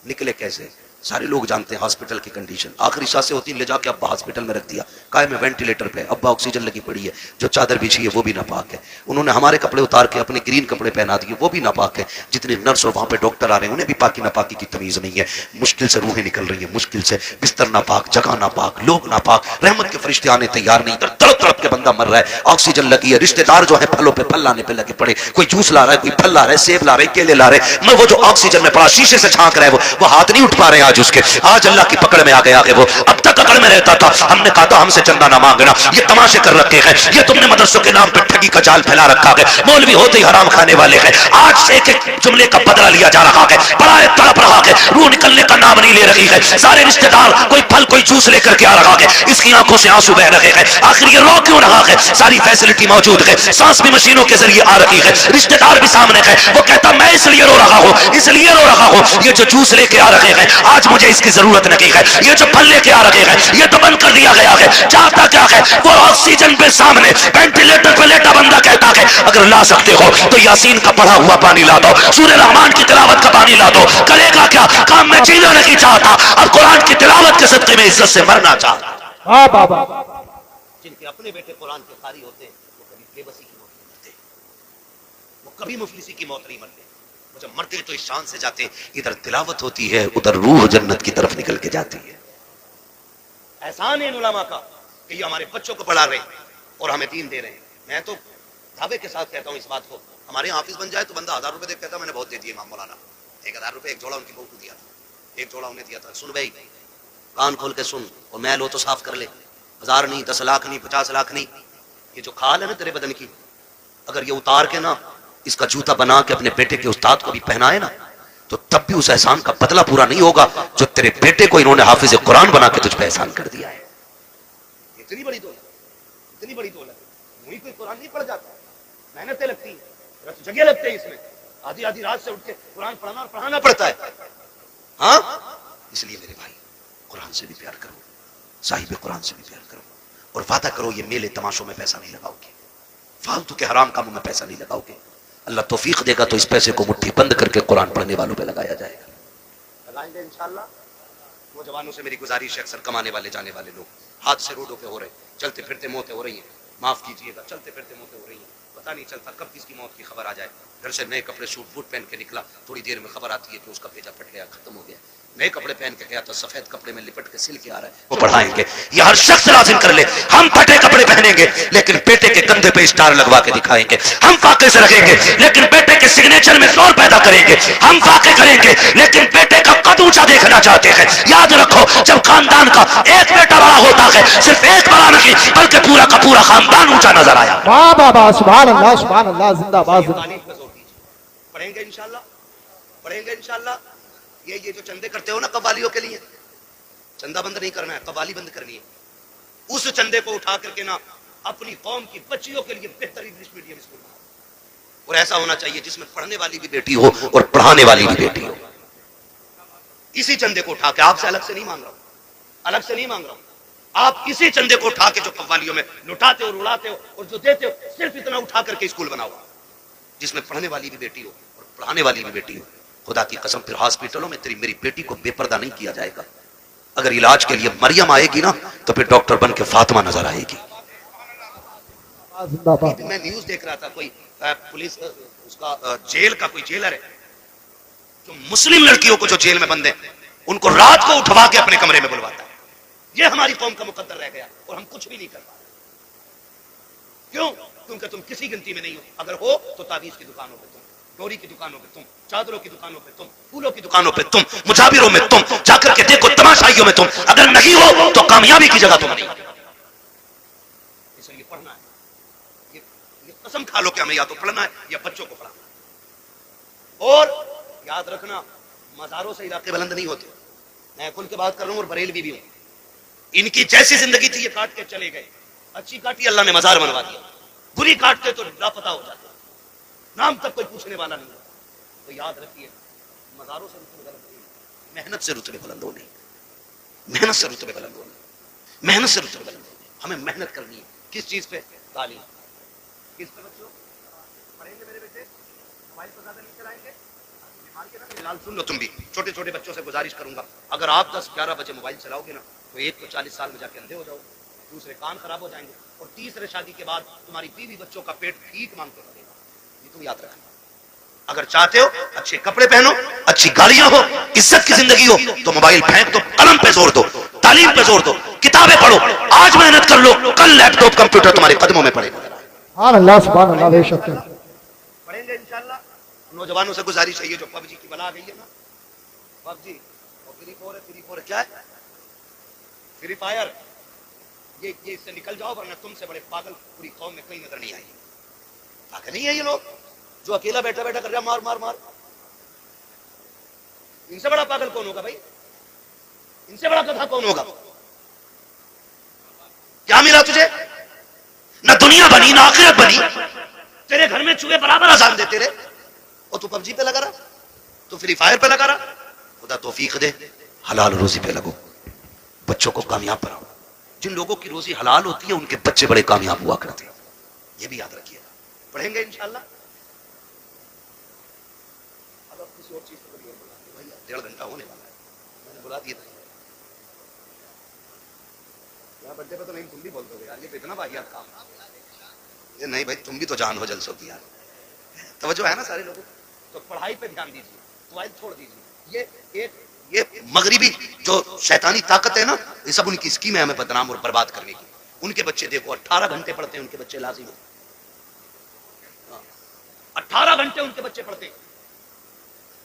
نکلے کیسے؟ سارے لوگ جانتے ہیں ہاسپٹل کی کنڈیشن. آخری سانسیں ہوتی ہیں, لے جا کے ابا ہاسپٹل میں رکھ دیا, کہا میں وینٹیلیٹر پہ, ابا آکسیجن لگی پڑی ہے, جو چادر بچھی ہے وہ بھی ناپاک ہے, انہوں نے ہمارے کپڑے اتار کے اپنے گرین کپڑے پہنا دیے وہ بھی ناپاک ہے, جتنے نرس اور وہاں پہ ڈاکٹر آ رہے ہیں انہیں بھی پاکی ناپاکی کی تمیز نہیں ہے. مشکل سے روحیں نکل رہی ہیں, مشکل سے, بستر ناپاک, جگہ ناپاک, لوگ ناپاک, رحمت کے فرشتے آنے تیار نہیں, تڑپ کے بندہ مر رہا ہے, آکسیجن لگی ہے, رشتے دار جو ہے پھلوں پہ پھل لانے پہ لگے پڑے, کوئی جوس لا رہا ہے, کوئی پھل لا رہا ہے, سیب لا رہے, کیلے لا رہے, میں وہ جو آکسیجن میں پڑا شیشے سے جھانک رہا ہے وہ ہاتھ نہیں اٹھ پا رہے آج اس کے. آج اللہ کی پکڑ میں آ گیا کہ وہ اب تک اکڑ میں رہتا تھا, ہم نے کہا تھا ہم سے چندہ نہ مانگنا, یہ تماشے کر رکھے ہیں, یہ تم نے مدرسوں کے نام پہ ٹھگی کا جال پھیلا رکھا ہے, مولوی ہوتے ہی حرام کھانے والے ہیں. آج سے ایک ایک جملے کا بدلہ لیا جا رہا ہے, بڑا تڑپ رہا ہے, روح نکلنے کا نام نہیں لے رہی ہے. سارے رشتے دار کوئی پھل کوئی جوس لے کر کے آ رہا ہے, اس کی آنکھوں سے آنسو بہ رہے ہیں. آخر یہ رو کیوں رہا ہے؟ ساری فیسلٹی موجود ہے, سانس بھی مشینوں کے ذریعے آ رہی ہے, رشتے دار بھی سامنے ہے, وہ کہتا میں اس لیے رو رہا ہوں, یہ جو جوس لے کے آ رہے ہیں آج مجھے اس کی ضرورت نہیں ہے, یہ جو پھل لے کے آ رہے ہیں یہ تو بند کر دیا گیا ہے. چاہتا کیا ہے؟ وہ آکسیجن پہ سامنے وینٹیلیٹر پہ لیٹا بندہ کہتا ہے اگر لا سکتے ہو تو یاسین کا پڑھا ہوا پانی لا دو, سورہ رحمان کی تلاوت کا پانی لا دو. کرے گا کیا؟ کام میں جینا نہیں چاہتا, اب قرآن کی تلاوت کے صدقے میں عزت سے مرنا چاہتا. جن کے اپنے بیٹے قرآن کے قاری ہوتے ہیں وہ کبھی بے بسی کی موت نہیں مرتے, وہ کبھی مفلسی کی موت نہیں مرتے. وہ جب مرتے تو اس شان سے جاتے, ادھر تلاوت ہوتی ہے ادھر روح جنت کی طرف نکل کے جاتی ہے. احسان ہے علماء کا کہ یہ ہمارے بچوں کو پڑھا رہے ہیں اور ہمیں دین دے رہے ہیں. میں تو دعوے کے ساتھ کہتا ہوں اس بات کو, ہمارے یہاں حافظ بن جائے تو بندہ 1000 روپے دے کہتا میں نے بہت دے دیے امام مولانا. 1000 روپے ایک جوڑا ان کی بہو کو دیا تھا, ایک جوڑا انہیں دیا تھا. سن بھائی کان کھول کے سن, اور میل ہو تو صاف کر لے. 1000 نہیں, 10 لاکھ نہیں, 50 لاکھ نہیں, یہ جو کھال ہے نا تیرے بدن کی, اگر یہ اتار کے نا اس کا جوتا بنا کے اپنے بیٹے کے استاد کو بھی پہنائے نا تو تب بھی اس احسان کا بدلہ پورا نہیں ہوگا جو تیرے بیٹے کو انہوں نے حافظ قرآن بنا کے تجھ پہ احسان کر دیا ہے. اتنی بڑی دولت, وہی کوئی قرآن نہیں پڑھ جاتا, محنتیں لگتی ہیں, رت جگہ لگتے ہیں اس میں, آدھی رات سے اٹھ کے قرآن پڑھانا اور پڑھانا پڑتا ہے. ہاں اس لیے میرے بھائی قرآن سے بھی پیار کرو, صاحب قرآن سے بھی پیار کرو, اور وعدہ کرو یہ میلے تماشوں میں پیسہ نہیں لگاؤ گے, فالتو کے حرام کاموں میں پیسہ نہیں لگاؤ گے. اللہ توفیق دے گا تو اس پیسے کو مٹھی بند کر کے قرآن پڑھنے والوں پہ لگایا جائے گا. لگائیں گے انشاءاللہ. نوجوانوں سے میری گزارش ہے, اکثر کمانے والے جانے والے لوگ ہاتھ سے روڈوں پہ ہو رہے, چلتے پھرتے موتیں ہو رہی ہیں, معاف کیجیے گا, چلتے پھرتے موتیں ہو رہی ہیں. پتہ نہیں چلتا کب کس کی موت کی خبر آ جائے. گھر سے نئے کپڑے سوٹ بوٹ پہن کے نکلا, تھوڑی دیر میں خبر آتی ہے کہ اس کا بھیجا پھٹ گیا, ختم ہو گیا. نئے کپڑے پہن کے گیا تو سفید کپڑے میں لپٹ کے سل کے آ رہا ہے, وہ پڑھائیں گے. یہ ہر شخص لازم کر لے, ہم پھٹے کپڑے پہنیں گے لیکن بیٹے کے کندھے پہ اسٹار لگوا کے دکھائیں گے. ہم فاقے سے رکھیں گے لیکن بیٹے کے سگنیچر میں زور پیدا کریں گے. ہم فاقے کریں گے لیکن بیٹے کا قد اونچا دیکھنا چاہتے ہیں. یاد رکھو, جب خاندان کا ایک بیٹا بڑا ہوتا ہے, صرف ایک بڑا نہیں بلکہ پورا کا پورا خاندان اونچا نظر آیا. واہ بابا سبحان اللہ زندہ باد. تعلیم پہ زور دیجیے. پڑھیں گے انشاءاللہ, پڑھیں گے انشاءاللہ. یہ جو چندے کرتے ہو نا قوالیوں کے لیے, چندہ بند نہیں کرنا ہے, قوالی بند کرنی ہے. اس چندے کو اٹھا کر کے نا اپنی قوم کی بچیوں کے لیے بہترین انگلش میڈیم اسکول بناؤ. اور ایسا ہونا چاہیے جس میں پڑھنے والی بھی بیٹی ہو اور پڑھانے والی بھی بیٹی ہو. اسی چندے کو اٹھا کے, آپ سے الگ سے نہیں مانگ رہا ہوں, الگ سے نہیں مانگ رہا ہوں, آپ اسی چندے کو اٹھا کے جو قوالیوں میں لٹاتے ہو, اڑاتے ہو اور جو دیتے ہو, صرف اتنا اٹھا کر کے اسکول بناؤ جس میں پڑھنے والی بھی بیٹی ہو اور پڑھانے والی بھی بیٹی ہو. خدا کی قسم پھر ہاسپٹلوں میں تیری میری بیٹی کو بے پردہ نہیں کیا جائے گا. اگر علاج کے لیے مریم آئے گی نا تو پھر ڈاکٹر بن کے فاطمہ نظر آئے گی. زندہ باد. میں نیوز دیکھ رہا تھا, کوئی پولیس اس کا جیل کا کوئی جیلر ہے جو مسلم لڑکیوں کو جو جیل میں بند ہیں ان کو رات کو اٹھوا کے اپنے کمرے میں بلواتا ہے. یہ ہماری قوم کا مقدر رہ گیا اور ہم کچھ بھی نہیں کر پا رہے. کیوں؟ کیونکہ تم کسی گنتی میں نہیں ہو. اگر ہو تو تعویذ کی دکانوں پہ تم, ڈوری کی دکانوں پہ تم, چادروں کی دکانوں پہ تم, پھولوں کی دکانوں پہ تم, مجاوروں میں تم, جا کر کے دیکھو تماشائیوں میں تم. اگر نہیں ہو تو کامیابی کی جگہ تم نہیں. اس لیے پڑھنا ہے. یہ قسم کھا لو کہ ہمیں یا تو پڑھنا ہے یا بچوں کو پڑھانا ہے. اور یاد رکھنا, مزاروں سے علاقے بلند نہیں ہوتے. میں کل کے بات کر رہا ہوں اور بریلوی بھی ہوں. ان کی جیسی زندگی تھی یہ کاٹ کے چلے گئے. اچھی کاٹی اللہ نے مزار بنوا دیا, بری کاٹتے تو لاپتہ ہو جاتے, نام تک کوئی پوچھنے والا نہیں. تو یاد رکھیے, مزاروں سے رتبے بلند ہونے, محنت سے رتبے بلند ہونے, محنت سے رتبے بلند ہونے, محنت سے رتبے بلند ہونے. ہمیں محنت کرنی ہے. کس چیز پہ؟ تعلیم. کس پہ بچوں پڑھیں گے میرے بیٹے؟ موبائل پر زیادہ نہیں چلائیں گے. فی الحال سن لو تم بھی, چھوٹے چھوٹے بچوں سے گزارش کروں گا, اگر آپ 10-11 بجے موبائل چلاؤ گے نا تو ایک تو 40 سال میں جا کے اندھے ہو جاؤ, دوسرے کان خراب ہو جائیں گے, اور تیسرے شادی کے بعد تمہاری بیوی بچوں کا پیٹ ٹھیک مانگتے رہے گا. یہ تم یاد رکھنا. اگر چاہتے ہو اچھے کپڑے پہنو, اچھی گاڑیاں ہو, عزت کی زندگی ہو, تو موبائل پھینک دو, قلم پہ زور دو, تعلیم پہ زور دو, کتابیں پڑھو. آج محنت کر لو, کل لیپ ٹاپ کمپیوٹر تمہارے قدموں میں پڑے گا. سبحان اللہ بے شک. پڑھیں گے انشاءاللہ. نوجوانوں سے گزارش ہے, یہ جو پب جی کی بلا گئی ہے نا, پب جی اور فری فائر کیا ہے, فری فائر, یہ اس سے نکل جاؤ ورنہ تم سے بڑے پاگل پوری قوم میں کہیں نظر نہیں آئی. پاگل نہیں ہے یہ لوگ جو اکیلا بیٹھا بیٹھا کر رہا مار مار مار. ان سے بڑا پاگل کون ہوگا بھائی؟ ان سے بڑا گدھا کون ہوگا؟ کیا ملا تجھے؟ نہ دنیا بنی نہ آخرت بنی. تیرے گھر میں چوہے برابر اذان دیتے رہے اور تو پب جی پہ لگا رہا, تو فری فائر پہ لگا رہا. خدا توفیق دے, حلال روزی پہ لگو, بچوں کو کامیاب بناؤ. جن لوگوں کی روزی حلال ہوتی ہے ان کے بچے بڑے کامیاب ہوا کرتے ہیں. یہ بھی یاد رکھیے. پڑھیں گے انشاءاللہ. اب کسی اور چیز کو بھائی 1.5 گھنٹہ ہونے والا ہے, میں نے بلا دیا تھا. یہاں بڑے پہ تو نہیں, تم بھی بولتے ہو یار, یہ اتنا واحد کام. یہ نہیں بھائی, تم بھی تو جان ہو جلسوں کی یار. توجہ ہے نا سارے لوگوں. تو پڑھائی پہ دھیان دیجیے, موبائل چھوڑ دیجیے. یہ مغربی جو شیطانی طاقت ہے نا, یہ سب ان کی اسکیم ہے ہمیں بدنام اور برباد کرنے کی. ان کے بچے دیکھو 18 گھنٹے پڑھتے ہیں, ان کے بچے لازم ہیں 18 گھنٹے ان کے بچے پڑھتے ہیں.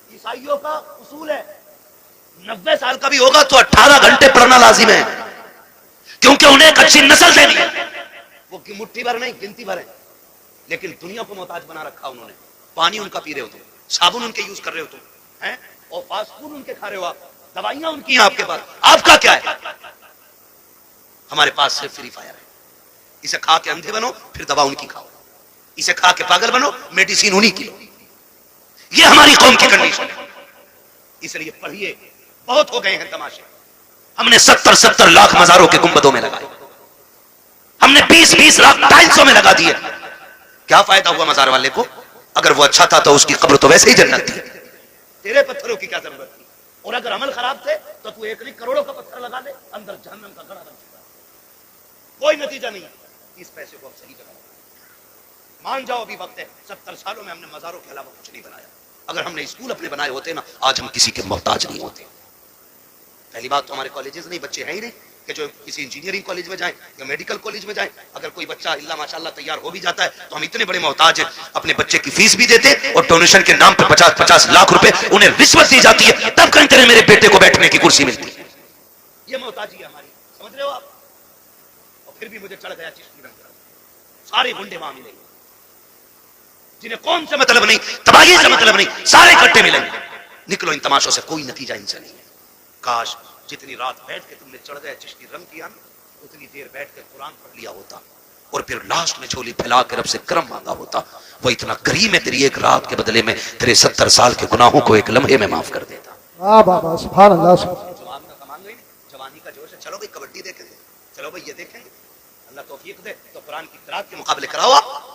عیسائیوں کا اصول ہے 90 سال کا بھی ہوگا تو 18 گھنٹے پڑھنا لازم ہے, کیونکہ انہیں ایک اچھی نسل دینی ہے. وہ مٹھی بھر نہیں, گنتی بھر ہے, لیکن دنیا کو محتاج بنا رکھا انہوں نے. پانی ان کا پی رہے ہو تم, صابن ان کے یوز کر رہے ہو تم, اور فاسٹ فوڈ ان کے کھا رہے ہو آپ, دوائیاں ان کی ہیں آپ کے پاس. آپ کا کیا ہے؟ ہمارے پاس صرف فری فائر ہے. اسے کھا کے اندھے بنو, پھر دوا ان کی کھاؤ. اسے کھا کے پاگل بنو, میڈیسین انہی کی لو. یہ ہماری قوم کی کنڈیشن ہے. اس لیے پڑھیے. بہت ہو گئے ہیں تماشے. ہم نے 70 لاکھ مزاروں کے گنبدوں میں لگائے, ہم نے 20 لاکھ ٹائلسوں میں لگا دیے. کیا فائدہ ہوا مزار والے کو؟ اگر وہ اچھا تھا تو اس کی قبر تو ویسے ہی جنت تھی. تیرے پتھروں کی کیا ضرورت تھی؟ اور اگر عمل خراب تھے تو تو 1 نہیں کروڑوں کا پتھر لگا لے, اندر جہنم کا گڑھا بن چکا. کوئی نتیجہ نہیں. اس پیسے کو اب صحیح جگہ. مان جاؤ ابھی وقت ہے. 70 سالوں میں ہم نے مزاروں کے علاوہ کچھ نہیں بنایا. اگر ہم نے اسکول اپنے بنائے ہوتے نا آج ہم کسی کے محتاج نہیں ہوتے. پہلی بات تو ہمارے کالجز نہیں, بچے ہیں ہی نہیں کہ جو کسی انجینئرنگ کالج میں جائیں یا میڈیکل کالج میں جائیں. اگر کوئی بچہ اللہ ماشاءاللہ تیار ہو بھی جاتا ہے تو ہم اتنے بڑے محتاج ہیں, اپنے بچے کی فیس بھی دیتے اور ڈونیشن کے نام پہ 50-50 لاکھ روپے انہیں رشوت دی جاتی ہے, تب کہیں تیرے میرے بیٹے کو بیٹھنے کی کرسی ملتی ہے. یہ محتاجی ہے ہماری, سمجھ رہے ہو آپ. اور پھر بھی مجھے چڑھ گیا چشتی رنگ کا, سارے گنڈے وہاں ملیں گے جنہیں قوم سے مطلب نہیں, تباہی سے مطلب نہیں, سارے اکٹھے ملیں گے. نکلو ان تماشوں سے, کوئی نتیجہ ان سے نہیں ہے. کاش جتنی رات بیٹھ کے تم نے چڑھ گئے چشتی رنگ کیا نا, اتنی دیر بیٹھ کے قرآن پڑھ لیا ہوتا اور پھر لاسٹ میں جھولی پھیلا کے رب سے کرم مانگا ہوتا. وہ اتنا کریم ہے تیری ایک رات کے بدلے میں تیرے 70 سال کے گناہوں کو ایک لمحے میں معاف کر دیتا. واہ بابا سبحان اللہ سبحان جوان کا کمان گئی, جوانی کا جوش ہے, چلو بھائی کبڈی دیکھیں گے, چلو بھائی یہ دیکھیں گے, اللہ توفیق دے تو قرآن کی قرات کے مقابلے کراؤ. آپ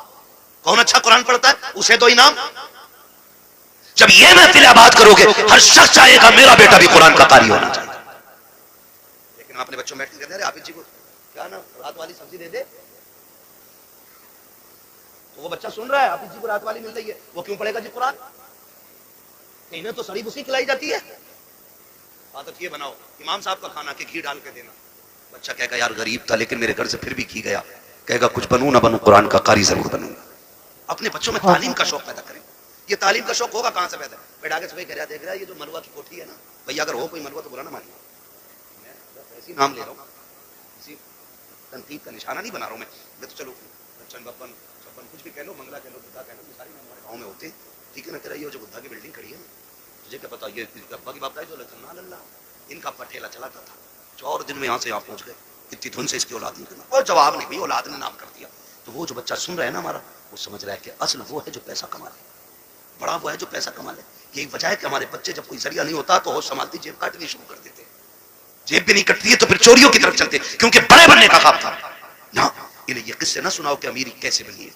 کون اچھا قرآن پڑھتا ہے اسے دو انعام. جب یہ محفل آباد کرو گے ہر شخص چاہے گا میرا بیٹا بھی قرآن کا قاری ہونا چاہیے. لیکن ہم اپنے بچوں میں بیٹھ کے کہتے ہیں عابد جی کو کیا نا رات والی سبزی دے دے, تو وہ بچہ سن رہا ہے عابد جی کو رات والی مل رہی ہے, وہ کیوں پڑھے گا جی قرآن؟ انہیں تو سڑی بسی کھلائی جاتی ہے. عادت یہ بناؤ امام صاحب کا کھانا کہ گھی ڈال کے دینا. بچہ کہے گا یار غریب تھا لیکن میرے گھر سے پھر بھی گھی گیا, کہے گا کچھ بنوں نہ بنوں قرآن کا قاری ضرور بنوں گا. اپنے بچوں میں تعلیم کا شوق پیدا کریں. یہ تعلیم کا شوق ہوگا کہاں سے پیدا؟ بیٹھ آگے صبح کہہ رہا دیکھ رہا ہے یہ جو ملوا کی کوٹھی ہے نا, بھائی اگر ہو کوئی ملوا تو برا نہ مانیے, میں ایسی نام لے رہا ہوں, کسی تنقید کا نشانہ نہیں بنا رہا ہوں میں تو چلو بچن بپن چھپن کچھ بھی کہہ لو, منگلا کہہ لو, بدھا کہہ لو, یہ ساری ہمارے گاؤں میں ہوتے ہیں. ٹھیک ہے نا, کہہ رہا یہ جو بدھا کی بلڈنگ کھڑی ہے نا, تجھے کیا پتا یہ ابا کی باپ کا ہے جو لچن اللہ ان کا پٹھیلا چلاتا تھا, 4 دن میں یہاں سے یہاں پہنچ گئے, اتنی دھن سے اس کی اولاد نہیں کرنا. اور جواب نہیں بھائی, اولاد نے نام کر دیا. تو وہ جو بچہ سن رہا ہے نا ہمارا, وہ سمجھ رہا ہے کہ اصل وہ ہے جو پیسہ کما لے, بڑا وہ ہے جو پیسہ کما لے. یہی وجہ ہے کہ ہمارے بچے جب کوئی ذریعہ نہیں ہوتا تو ہوش سنبھالتی جیب کاٹنی شروع کر دیتے. جیب بھی نہیں کٹتی ہے تو پھر چوریوں کی طرف چلتے, کیونکہ بڑے بننے کا خواب تھا. نہ انہیں یہ قصے نہ سناؤ کہ امیری کیسے بنی ہے,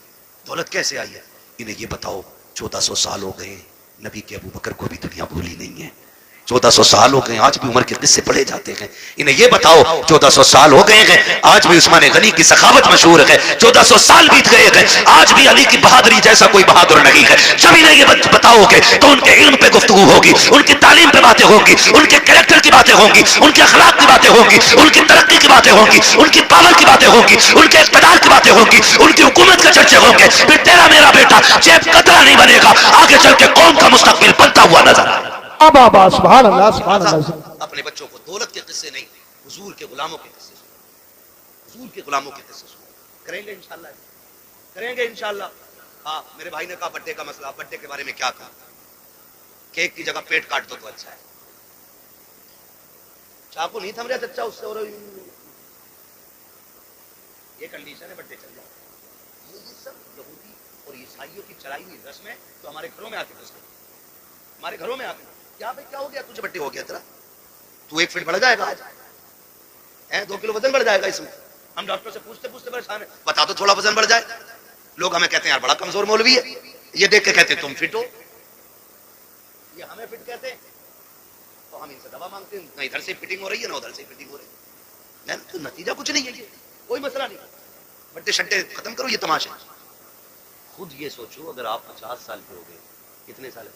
دولت کیسے آئی ہے. انہیں یہ بتاؤ 1400 سال ہو گئے, نبی کے ابو بکر کو بھی دنیا بھولی نہیں ہے. 1400 سال ہو گئے, آج بھی عمر کے قصے پڑھے جاتے ہیں. انہیں یہ بتاؤ 1400 سال ہو گئے ہیں, آج بھی عثمان غنی کی سخاوت مشہور ہے. 1400 سال بیت گئے ہیں, آج بھی علی کی بہادری جیسا کوئی بہادر نہیں ہے. جب انہیں یہ بتاؤ گے تو ان کے علم پہ گفتگو ہوگی, ان کی تعلیم پہ باتیں ہوں گی, ان کے کریکٹر کی باتیں ہوں گی, ان کے اخلاق کی باتیں ہوں گی, ان کی ترقی کی باتیں ہوں گی, ان کی پاور کی باتیں ہوں گی, ان کے اقتدار کی باتیں ہوں گی, ان کی حکومت کے چرچے ہوں گے. پھر تیرا میرا بیٹا جیب قطرہ نہیں بنے گا, آگے چل کے قوم کا مستقبل بنتا ہوا نظر آئے. بابا سبحان اللہ سبحان اللہ. اپنے بچوں کو دولت کے قصے نہیں, حضور کے غلاموں کے قصے سنو, حضور کے غلاموں کے قصے سنو. کریں گے انشاءاللہ, کریں گے انشاءاللہ. ہاں میرے بھائی نے کہا بڈے کا مسئلہ, بڈے کے بارے میں کیا کہا, کیک کی جگہ پیٹ کاٹ دو تو اچھا ہے. چاقو نہیں تھم رہا چچا اس سے, اور یہ کنڈیشن ہے بڈے چل جائے. یہ سب یہودی اور عیسائیوں کی چلائی ہوئی رسمیں تو ہمارے گھروں میں آ کے گھس گئی, ہمارے گھروں میں آ کے. کیا بھائی کیا ہو گیا, تجھے بڈے ہو گیا تیرا, تو 1 فٹ بڑھ جائے گا آج, 2 کلو وزن بڑھ جائے گا اس میں. ہم ڈاکٹر سے پوچھتے پوچھتے پریشان ہیں, بتا دو تھوڑا وزن بڑھ جائے. لوگ ہمیں کہتے ہیں یار بڑا کمزور مولوی ہے, یہ دیکھ کے کہتے ہیں تم فٹ ہو, یہ ہمیں فٹ کہتے ہیں, تو ہم ان سے دوا مانگتے ہیں, نہ ادھر سے فٹنگ ہو رہی ہے نہ ادھر سے فٹنگ ہو رہی ہے. تو نتیجہ کچھ نہیں ہے, یہ کوئی مسئلہ نہیں. بڈے شڈے ختم کرو یہ تماشے. خود یہ سوچو اگر آپ 50 سال کے ہو گئے, کتنے سال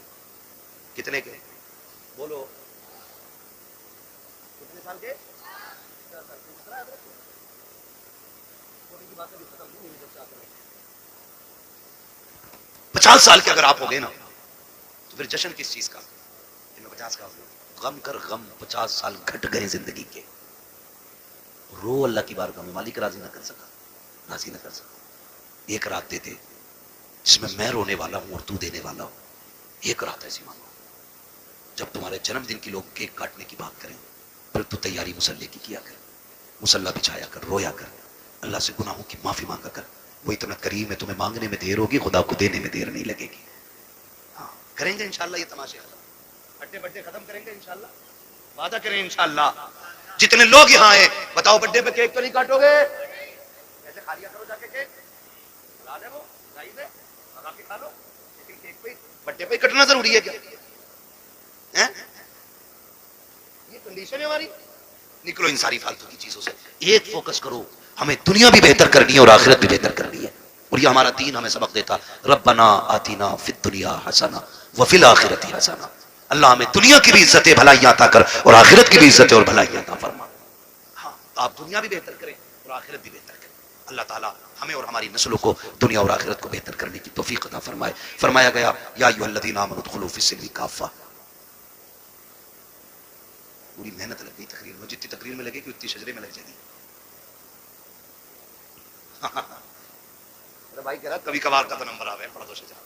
کتنے کے بولو, کتنے سال کے, 50 سال کے اگر آپ ہو گئے نا تو پھر جشن کس چیز کا, 50 کا غم کر غم. 50 سال گھٹ گئے زندگی کے, رو اللہ کی بارگاہ میں, مالک راضی نہ کر سکا, راضی نہ کر سکا. ایک رات دے دے جس میں میں رونے والا ہوں اور تو دینے والا ہوں, ایک رات ایسی مانگو. جب تمہارے جنم دن کی لوگ کیک کاٹنے کی بات کریں پھر تو تیاری مسلح کی کیا کر, مسلح بچھایا کر, رویا کر, اللہ سے گناہوں کی معافی مانگا کر. وہ اتنا کریم ہے, تمہیں مانگنے میں دیر ہوگی, خدا کو دینے میں دیر نہیں لگے گی. ہاں کریں گے انشاءاللہ یہ تماشے ختم, بڈے بڈے ختم کریں گے انشاءاللہ, وعدہ کریں انشاءاللہ. جتنے لوگ یہاں ہیں بتاؤ بڈے پہ کیک تو نہیں کاٹو گے, ایسے کھا لیا کرو جا کے کیک, لا دے وہ لائی دے لگا کے کھا لو, لیکن کیک پہ بڈے پہ کٹنا ضروری ہے کیا, یہ کنڈیشن ہے ہماری. نکلو ان ساری فالتو کی چیزوں سے, ایک فوکس کرو, ہمیں دنیا بھی بہتر کرنی ہے اور آخرت بھی بہتر کرنی ہے. اور یہ ہمارا دین ہمیں سبق دیتا، ربنا آتینا فی الدنیا حسنہ وفی الآخرۃ حسنہ، اللہ ہمیں دنیا کی بھی عزت بھلائیاں عطا کر اور آخرت کی بھی عزت اور بھلائیاں عطا فرما. ہاں آپ دنیا بھی بہتر کریں اور آخرت بھی بہتر کریں. اللہ تعالیٰ ہمیں اور ہماری نسلوں کو دنیا اور آخرت کو بہتر کرنے کی توفیق عطا فرمائے. فرمایا گیا یا ایھا الذین آمنوا ادخلوا فی السلم کافہ. پوری محنت لگ گئی تقریر میں، جتنی تقریر میں لگے گی اتنی شجرے میں لگ جائے گی. بھائی کہہ رہا کبھی کبھار کا تو نمبر آوے پڑھ دو شجرا.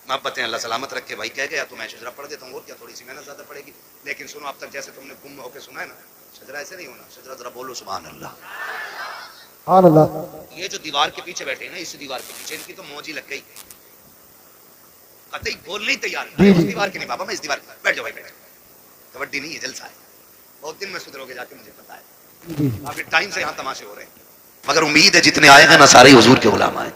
محبتیں اللہ سلامت رکھے. بھائی کہہ گیا تو میں شجرا پڑھ دیتا ہوں، اور کیا تھوڑی سی محنت زیادہ پڑے گی. لیکن سنو اب تک جیسے تم نے گم ہو کے سنا ہے نا، شجرا ایسے نہیں ہونا. شجرا ذرا بولو سبحان اللہ. سبحان اللہ. یہ جو دیوار کے پیچھے بیٹھے ہیں نا، اس دیوار کے پیچھے ان کی تو موج ہی لگ گئی. قطعی بول نہیں تیار. اس دیوار کے نہیں بابا، میں اس دیوار کے. بیٹھ جاؤ بھائی بیٹھ جاؤ. کبڈی نہیں ہے، جلسہ ہے. بہت دن میں سدھرو گے جا کے، مجھے پتا ہے. کافی ٹائم سے یہاں تماشے ہو رہے ہیں، مگر امید ہے جتنے آئے ہیں نا سارے حضور کے غلام آئے.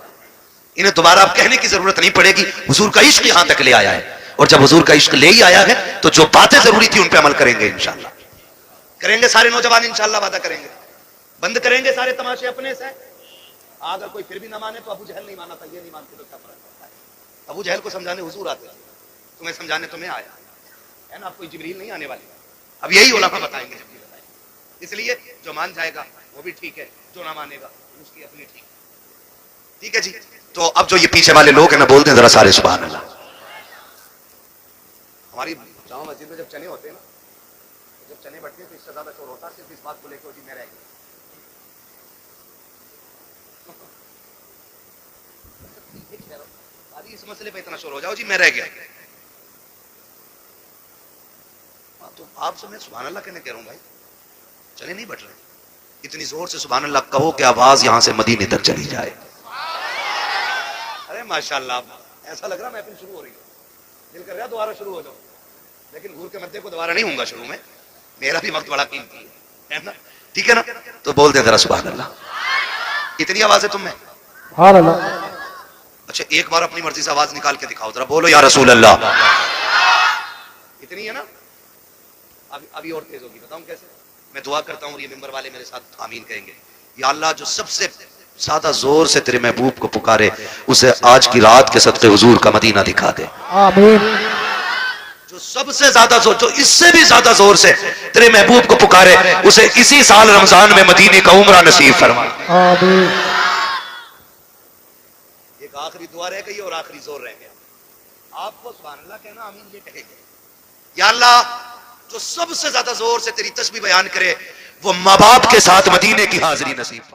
انہیں دوبارہ اب کہنے کی ضرورت نہیں پڑے گی، حضور کا عشق یہاں تک لے آیا ہے. اور جب حضور کا عشق لے ہی آیا ہے تو جو باتیں ضروری تھی ان پہ عمل کریں گے انشاءاللہ. کریں گے سارے نوجوان انشاءاللہ، وعدہ کریں گے. بند کریں گے سارے تماشے اپنے سے. اگر کوئی پھر بھی نہ مانے تو ابو جہل نہیں مانا تھا، یہ نہیں مانتے تو کیا فرق پڑتا ہے. ابو جہل کو سمجھانے حضور آتے تھے، تمہیں سمجھانے تمہیں آیا ہے نا. اب کوئی جبریل نہیں آنے والی. اب یہی علماء بتائیں گے جب بھی بتائیں گے. اس لیے جو مان جائے گا وہ بھی ٹھیک ہے، جو نہ مانے گا اس کی اپنی ٹھیک. ٹھیک ہے جی. تو اب جو یہ پیچھے والے لوگ ہیں نا، بولتے ہیں ذرا سارے سبحان اللہ. ہماری جامع مسجد میں جب چنے ہوتے ہیں نا، جب چنے بٹتے ہیں تو اس سے زیادہ شور ہوتا ہے صرف اس بات کو لے کے جی میں رہ گیا. اس مسئلے پہ اتنا شور ہو جاؤ جی میں رہ گیا. تو آپ سے میں سبحان اللہ کہنے کہہ رہا ہوں بھائی، چنے نہیں بٹ رہے. اتنی زور سے سبحان اللہ کہو کہ آواز یہاں سے مدینے تک چلی جائے. ارے ماشاءاللہ، ایسا لگ رہا میں شروع ہو رہی ہوں. دل کر رہا دوبارہ شروع ہو جاؤ، لیکن گور کے مدے کو دوبارہ نہیں ہوں گا شروع میں. میرا بھی وقت بڑا قیمتی ہے نا. ٹھیک ہے نا. تو بول دیں ذرا سبحان اللہ. اتنی آواز ہے تم میں. سبحان اللہ. اچھا ایک بار اپنی مرضی سے آواز نکال کے دکھاؤ ذرا، بولو یا رسول اللہ. اتنی ہے نا. ابھی اور تیز ہوگی. بتاؤں کیسے؟ میں دعا کرتا ہوں اور یہ ممبر والے میرے ساتھ آمین کہیں گے. یا اللہ جو سب سے زیادہ زور سے تیرے محبوب کو پکارے اسے آج کی رات کے صدقے حضور کا مدینہ دکھا دے. آمین. جو سب سے زیادہ زور، جو اس سے بھی زیادہ زور سے تیرے محبوب کو پکارے اسے اسی سال رمضان میں مدینے کا عمرہ نصیب فرما. آمین. ایک آخری دعا رہ گئی اور آخری زور رہ گیا. آپ کو سبحان اللہ کہنا، آمین یہ کہے گے. یا اللہ جو سب سے زیادہ زور سے تیری تسبیح بیان کرے وہ ماں باپ کے ساتھ مدینے کی حاضری نصیب.